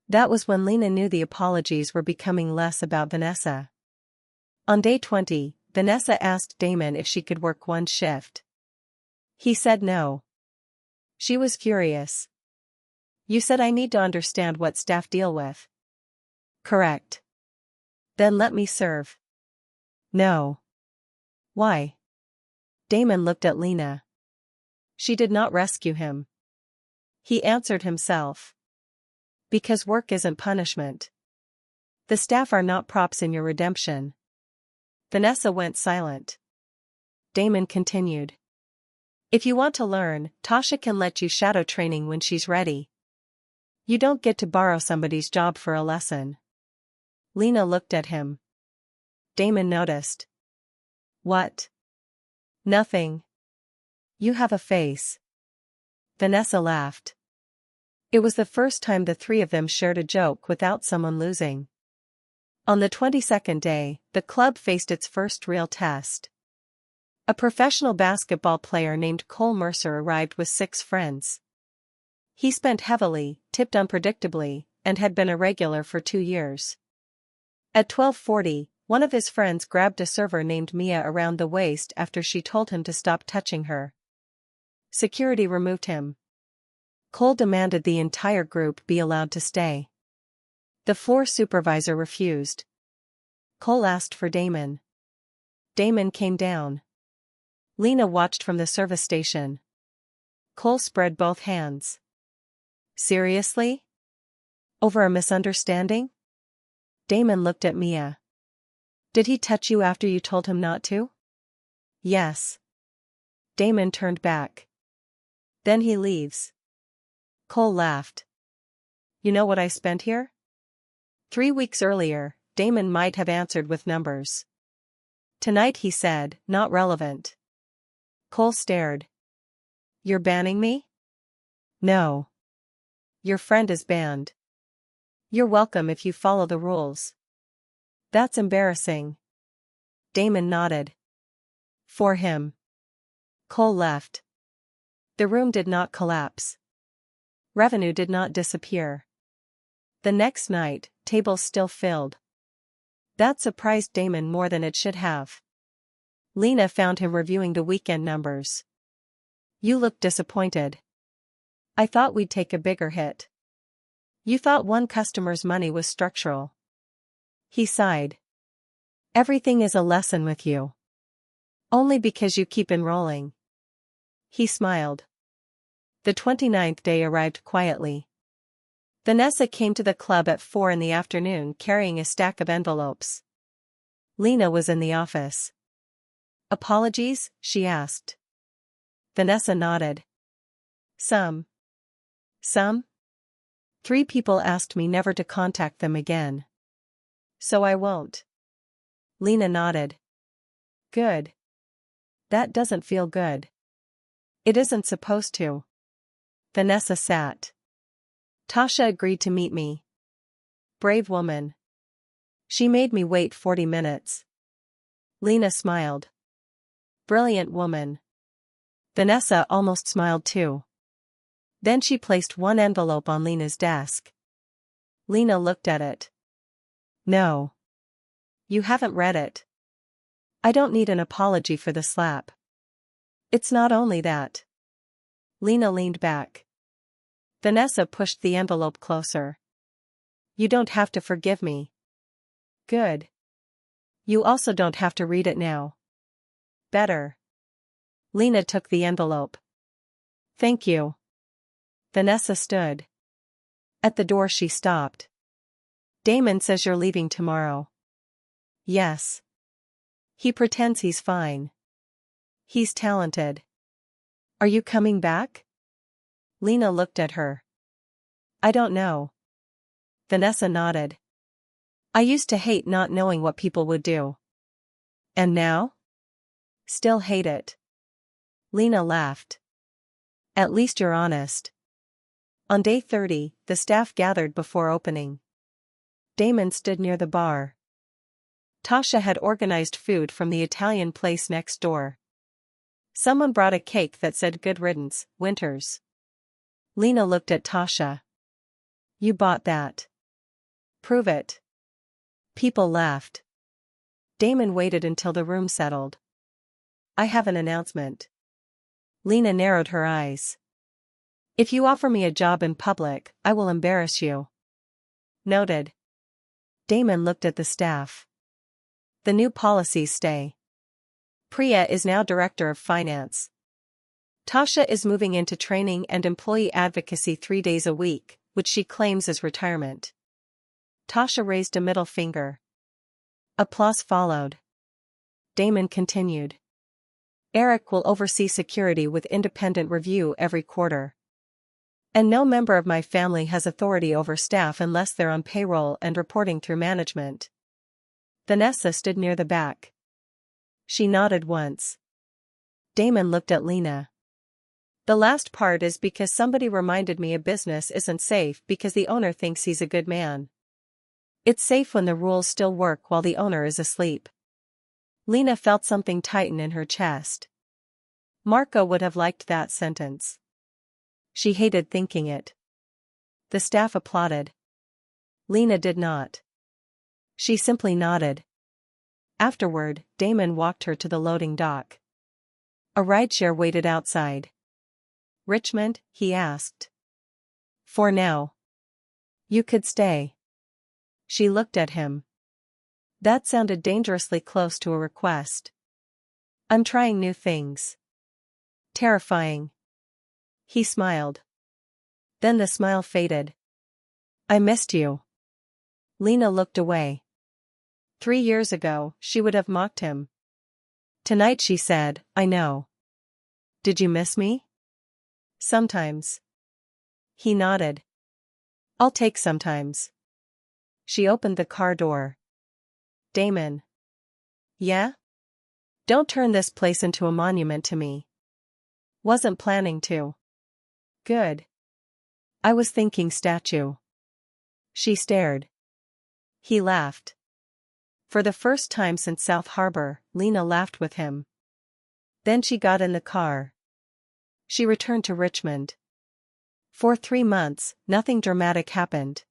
That was when Lena knew the apologies were becoming less about Vanessa. On day 20, Vanessa asked Damon if she could work one shift. He said no. She was furious. You said I need to understand what staff deal with. Correct. Then let me serve. No. Why? Damon looked at Lena. She did not rescue him. He answered himself. Because work isn't punishment. The staff are not props in your redemption. Vanessa went silent. Damon continued. If you want to learn, Tasha can let you shadow training when she's ready. You don't get to borrow somebody's job for a lesson. Lena looked at him. Damon noticed. What? Nothing. You have a face. Vanessa laughed. It was the first time the three of them shared a joke without someone losing. On the 22nd day, the club faced its first real test. A professional basketball player named Cole Mercer arrived with 6 friends. He spent heavily, tipped unpredictably, and had been a regular for 2 years. At 12:40, one of his friends grabbed a server named Mia around the waist after she told him to stop touching her. Security removed him. Cole demanded the entire group be allowed to stay. The floor supervisor refused. Cole asked for Damon. Damon came down. Lena watched from the service station. Cole spread both hands. Seriously? Over a misunderstanding? Damon looked at Mia. Did he touch you after you told him not to? Yes. Damon turned back. Then he leaves. Cole laughed. You know what I spent here? 3 weeks earlier, Damon might have answered with numbers. Tonight he said, not relevant. Cole stared. You're banning me? No. Your friend is banned. You're welcome if you follow the rules. That's embarrassing. Damon nodded. For him. Cole left. The room did not collapse. Revenue did not disappear. The next night, tables still filled. That surprised Damon more than it should have. Lena found him reviewing the weekend numbers. You look disappointed. I thought we'd take a bigger hit. You thought one customer's money was structural. He sighed. Everything is a lesson with you. Only because you keep enrolling. He smiled. The 29th day arrived quietly. Vanessa came to the club at 4 in the afternoon carrying a stack of envelopes. Lena was in the office. Apologies, she asked. Vanessa nodded. Some. 3 people asked me never to contact them again. So I won't. Lena nodded. Good. That doesn't feel good. It isn't supposed to. Vanessa sat. Tasha agreed to meet me. Brave woman. She made me wait 40 minutes. Lena smiled. Brilliant woman. Vanessa almost smiled too. Then she placed one envelope on Lena's desk. Lena looked at it. No. You haven't read it. I don't need an apology for the slap. It's not only that. Lena leaned back. Vanessa pushed the envelope closer. You don't have to forgive me. Good. You also don't have to read it now. Better. Lena took the envelope. Thank you. Vanessa stood. At the door she stopped. Damon says you're leaving tomorrow. Yes. He pretends he's fine. He's talented. Are you coming back? Lena looked at her. I don't know. Vanessa nodded. I used to hate not knowing what people would do. And now? Still hate it. Lena laughed. At least you're honest. On day 30, the staff gathered before opening. Damon stood near the bar. Tasha had organized food from the Italian place next door. Someone brought a cake that said good riddance, Winters. Lena looked at Tasha. You bought that. Prove it. People laughed. Damon waited until the room settled. I have an announcement. Lena narrowed her eyes. If you offer me a job in public, I will embarrass you. Noted. Damon looked at the staff. The new policies stay. Priya is now Director of Finance. Tasha is moving into training and employee advocacy 3 days a week, which she claims is retirement. Tasha raised a middle finger. Applause followed. Damon continued. Eric will oversee security with independent review every quarter. And no member of my family has authority over staff unless they're on payroll and reporting through management. Vanessa stood near the back. She nodded once. Damon looked at Lena. The last part is because somebody reminded me a business isn't safe because the owner thinks he's a good man. It's safe when the rules still work while the owner is asleep. Lena felt something tighten in her chest. Marco would have liked that sentence. She hated thinking it. The staff applauded. Lena did not. She simply nodded. Afterward, Damon walked her to the loading dock. A rideshare waited outside. "Richmond?" he asked. "For now. You could stay." She looked at him. That sounded dangerously close to a request. "I'm trying new things." "Terrifying." He smiled. Then the smile faded. "I missed you." Lena looked away. 3 years ago, she would have mocked him. Tonight she said, "I know." "Did you miss me?" "Sometimes." He nodded. "I'll take sometimes." She opened the car door. "Damon." "Yeah?" "Don't turn this place into a monument to me." "Wasn't planning to." "Good. I was thinking statue." She stared. He laughed. For the first time since South Harbor, Lena laughed with him. Then she got in the car. She returned to Richmond. For 3 months, nothing dramatic happened.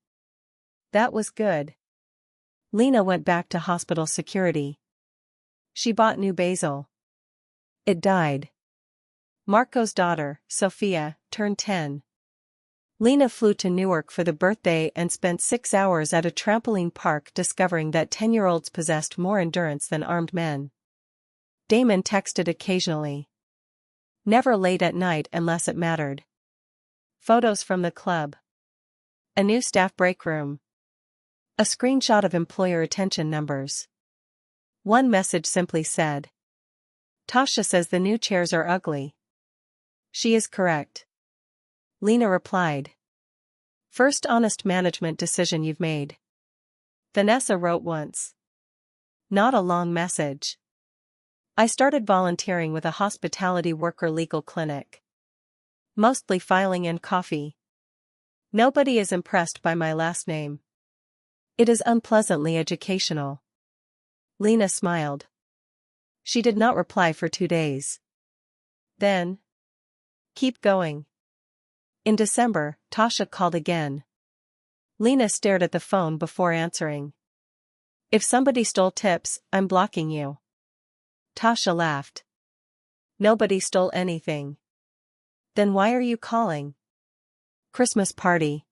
That was good. Lena went back to hospital security. She bought new basil. It died. Marco's daughter, Sophia, turned 10. Lena flew to Newark for the birthday and spent 6 hours at a trampoline park discovering that 10-year-olds possessed more endurance than armed men. Damon texted occasionally. Never late at night unless it mattered. Photos from the club. A new staff break room. A screenshot of employer attention numbers. One message simply said, "Tasha says the new chairs are ugly." She is correct. Lena replied. "First honest management decision you've made." Vanessa wrote once. Not a long message. "I started volunteering with a hospitality worker legal clinic. Mostly filing and coffee. Nobody is impressed by my last name. It is unpleasantly educational." Lena smiled. She did not reply for 2 days. Then, "Keep going." In December, Tasha called again. Lena stared at the phone before answering. "If somebody stole tips, I'm blocking you." Tasha laughed. "Nobody stole anything." "Then why are you calling?" "Christmas party."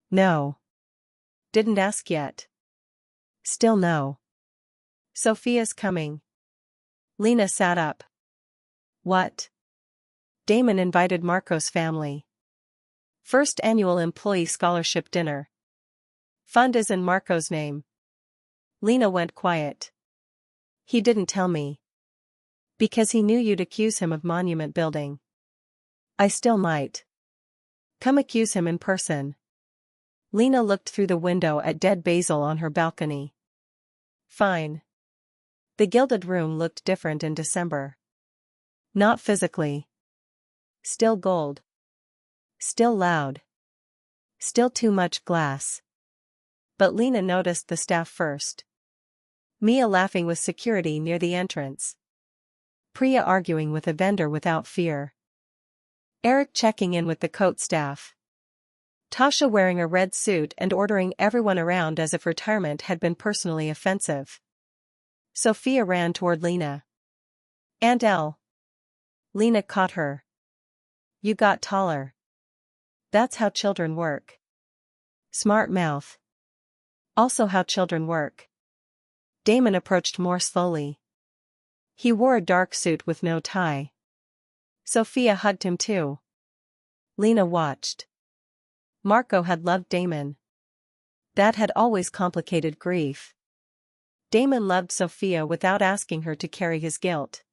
"No." "Didn't ask yet." "Still no." "Sophia's coming." Lena sat up. "What?" Damon invited Marco's family. First annual employee scholarship dinner. Fund is in Marco's name. Lena went quiet. "He didn't tell me." "Because he knew you'd accuse him of monument building." "I still might." "Come accuse him in person." Lena looked through the window at dead basil on her balcony. "Fine." The gilded room looked different in December. Not physically. Still gold. Still loud. Still too much glass. But Lena noticed the staff first. Mia laughing with security near the entrance. Priya arguing with a vendor without fear. Eric checking in with the coat staff. Tasha wearing a red suit and ordering everyone around as if retirement had been personally offensive. Sophia ran toward Lena. "Aunt Elle." Lena caught her. "You got taller. That's how children work." Smart mouth. Also how children work. Damon approached more slowly. He wore a dark suit with no tie. Sophia hugged him too. Lena watched. Marco had loved Damon. That had always complicated grief. Damon loved Sophia without asking her to carry his guilt.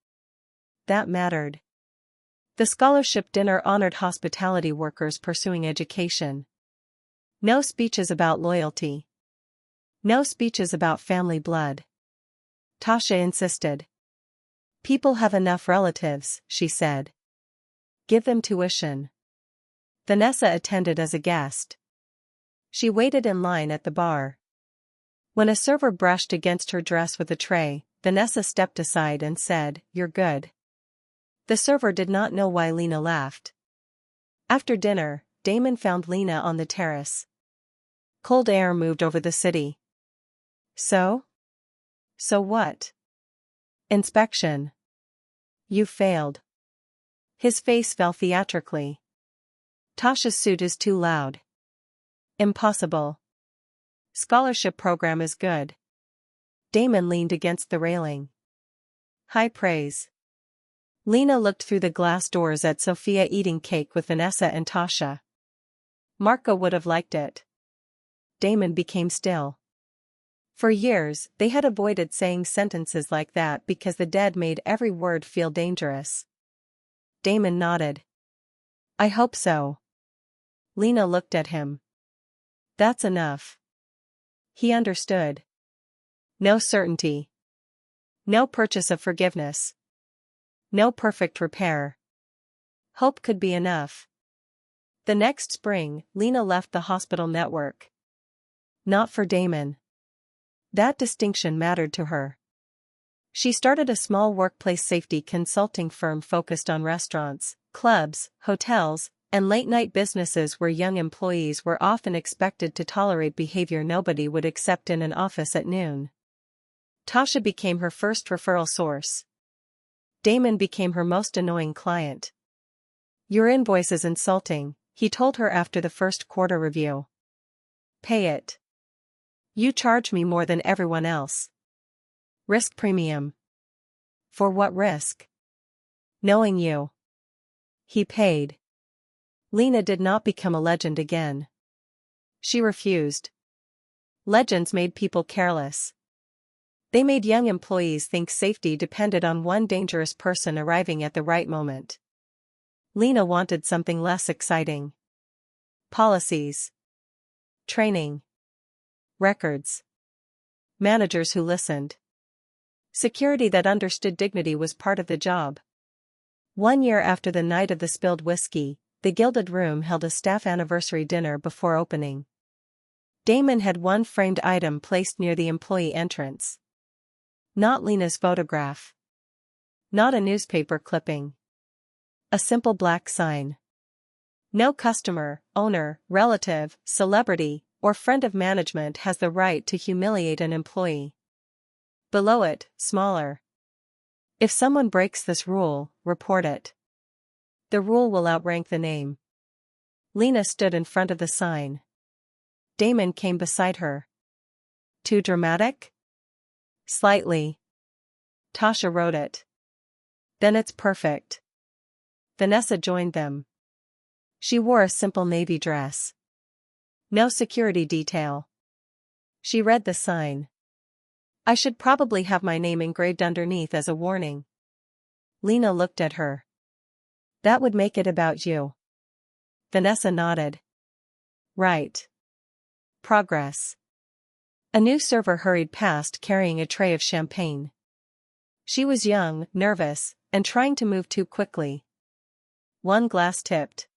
That mattered. The scholarship dinner honored hospitality workers pursuing education. No speeches about loyalty. No speeches about family blood. Tasha insisted. "People have enough relatives," she said. "Give them tuition." Vanessa attended as a guest. She waited in line at the bar. When a server brushed against her dress with a tray, Vanessa stepped aside and said, "You're good." The server did not know why Lena laughed. After dinner, Damon found Lena on the terrace. Cold air moved over the city. So? So what? Inspection. You failed. His face fell theatrically. Tasha's suit is too loud. Impossible. Scholarship program is good. Damon leaned against the railing. High praise. Lena looked through the glass doors at Sophia eating cake with Vanessa and Tasha. Marco would have liked it. Damon became still. For years, they had avoided saying sentences like that because the dead made every word feel dangerous. Damon nodded. I hope so. Lena looked at him. That's enough. He understood. No certainty. No purchase of forgiveness. No perfect repair. Hope could be enough. The next spring, Lena left the hospital network. Not for Damon. That distinction mattered to her. She started a small workplace safety consulting firm focused on restaurants, clubs, hotels, and late-night businesses where young employees were often expected to tolerate behavior nobody would accept in an office at noon. Tasha became her first referral source. Damon became her most annoying client. Your invoice is insulting, he told her after the first quarter review. Pay it. You charge me more than everyone else. Risk premium. For what risk? Knowing you. He paid. Lena did not become a legend again. She refused. Legends made people careless. They made young employees think safety depended on one dangerous person arriving at the right moment. Lena wanted something less exciting. Policies. Training. Records. Managers who listened. Security that understood dignity was part of the job. 1 year after the night of the spilled whiskey, the Gilded Room held a staff anniversary dinner before opening. Damon had one framed item placed near the employee entrance. Not Lena's photograph. Not a newspaper clipping. A simple black sign. No customer, owner, relative, celebrity, or friend of management has the right to humiliate an employee. Below it, smaller. If someone breaks this rule, report it. The rule will outrank the name. Lena stood in front of the sign. Damon came beside her. Too dramatic? Slightly. Tasha wrote it. Then it's perfect. Vanessa joined them. She wore a simple navy dress. No security detail. She read the sign. I should probably have my name engraved underneath as a warning. Lena looked at her. That would make it about you. Vanessa nodded. Right. Progress. A new server hurried past carrying a tray of champagne. She was young, nervous, and trying to move too quickly. One glass tipped.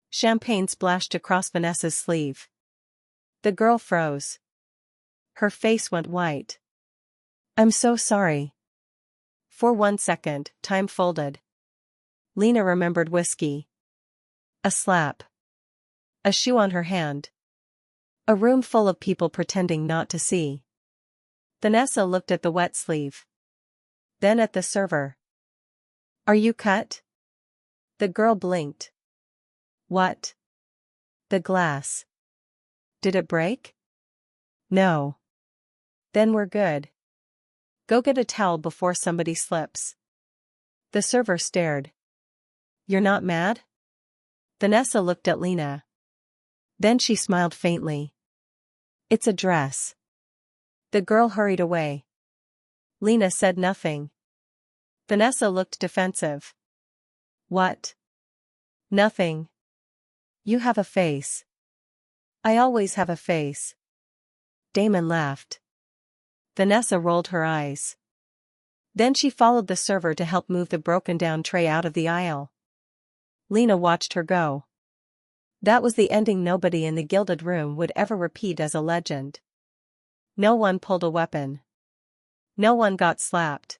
Champagne splashed across Vanessa's sleeve. The girl froze. Her face went white. I'm so sorry. For 1 second, time folded. Lena remembered whiskey. A slap. A shoe on her hand. A room full of people pretending not to see. Vanessa looked at the wet sleeve. Then at the server. Are you cut? The girl blinked. What? The glass. Did it break? No. Then we're good. Go get a towel before somebody slips. The server stared. You're not mad? Vanessa looked at Lena. Then she smiled faintly. It's a dress. The girl hurried away. Lena said nothing. Vanessa looked defensive. What? Nothing. You have a face. I always have a face. Damon laughed. Vanessa rolled her eyes. Then she followed the server to help move the broken-down tray out of the aisle. Lena watched her go. That was the ending nobody in the Gilded Room would ever repeat as a legend. No one pulled a weapon. No one got slapped.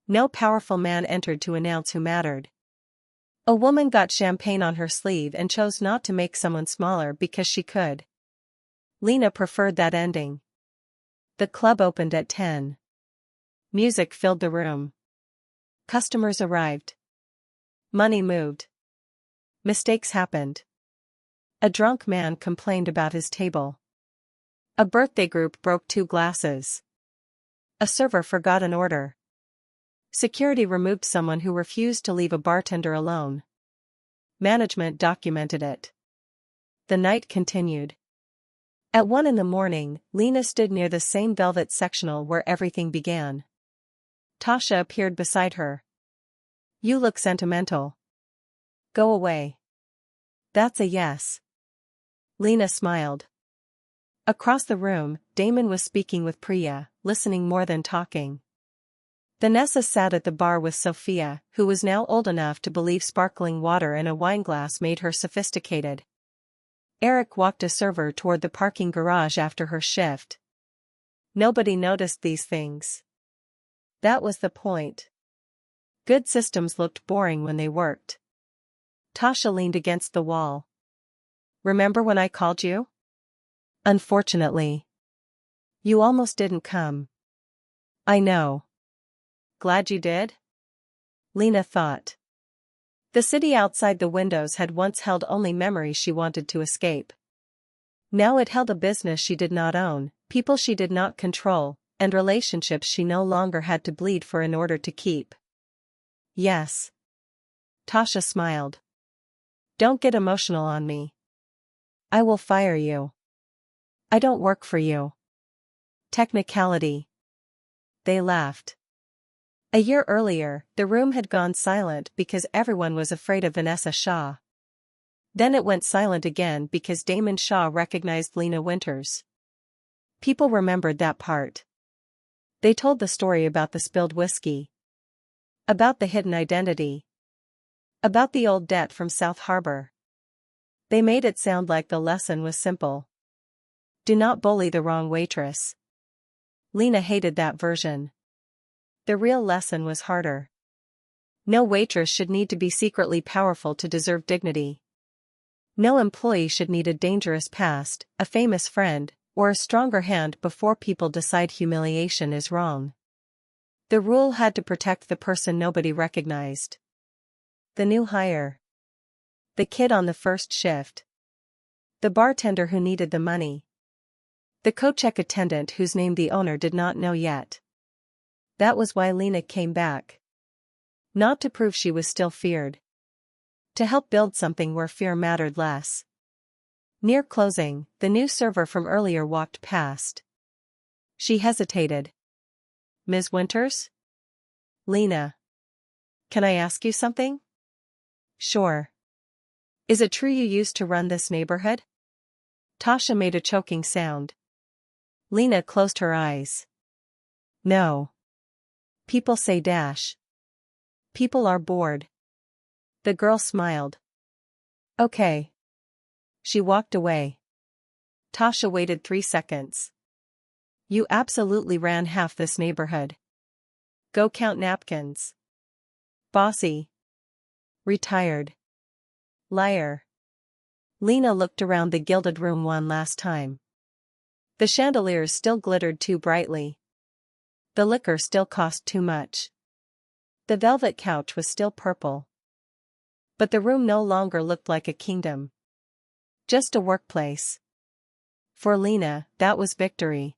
No powerful man entered to announce who mattered. A woman got champagne on her sleeve and chose not to make someone smaller because she could. Lena preferred that ending. The club opened at 10. Music filled the room. Customers arrived. Money moved. Mistakes happened. A drunk man complained about his table. A birthday group broke 2 glasses. A server forgot an order. Security removed someone who refused to leave a bartender alone. Management documented it. The night continued. At 1 in the morning, Lena stood near the same velvet sectional where everything began. Tasha appeared beside her. "You look sentimental." "Go away." "That's a yes." Lena smiled. Across the room, Damon was speaking with Priya, listening more than talking. Vanessa sat at the bar with Sophia, who was now old enough to believe sparkling water in a wineglass made her sophisticated. Eric walked a server toward the parking garage after her shift. Nobody noticed these things. That was the point. Good systems looked boring when they worked. Tasha leaned against the wall. "Remember when I called you?" "Unfortunately. You almost didn't come." "I know." "Glad you did?" Lena thought. The city outside the windows had once held only memories she wanted to escape. Now it held a business she did not own, people she did not control, and relationships she no longer had to bleed for in order to keep. "Yes." Tasha smiled. "Don't get emotional on me. I will fire you. I don't work for you." Technicality. They laughed. A year earlier, the room had gone silent because everyone was afraid of Vanessa Shaw. Then it went silent again because Damon Shaw recognized Lena Winters. People remembered that part. They told the story about the spilled whiskey. About the hidden identity. About the old debt from South Harbor. They made it sound like the lesson was simple. Do not bully the wrong waitress. Lena hated that version. The real lesson was harder. No waitress should need to be secretly powerful to deserve dignity. No employee should need a dangerous past, a famous friend, or a stronger hand before people decide humiliation is wrong. The rule had to protect the person nobody recognized. The new hire. The kid on the first shift. The bartender who needed the money. The co-check attendant whose name the owner did not know yet. That was why Lena came back. Not to prove she was still feared. To help build something where fear mattered less. Near closing, the new server from earlier walked past. She hesitated. "Ms. Winters?" "Lena. Can I ask you something?" "Sure. Is it true you used to run this neighborhood?" Tasha made a choking sound. Lena closed her eyes. "No. People say dash. People are bored." The girl smiled. "Okay." She walked away. Tasha waited 3 seconds. "You absolutely ran half this neighborhood. Go count napkins." "Bossy." "Retired." "Liar." Lena looked around the gilded room one last time. The chandeliers still glittered too brightly. The liquor still cost too much. The velvet couch was still purple. But the room no longer looked like a kingdom. Just a workplace. For Lena, that was victory.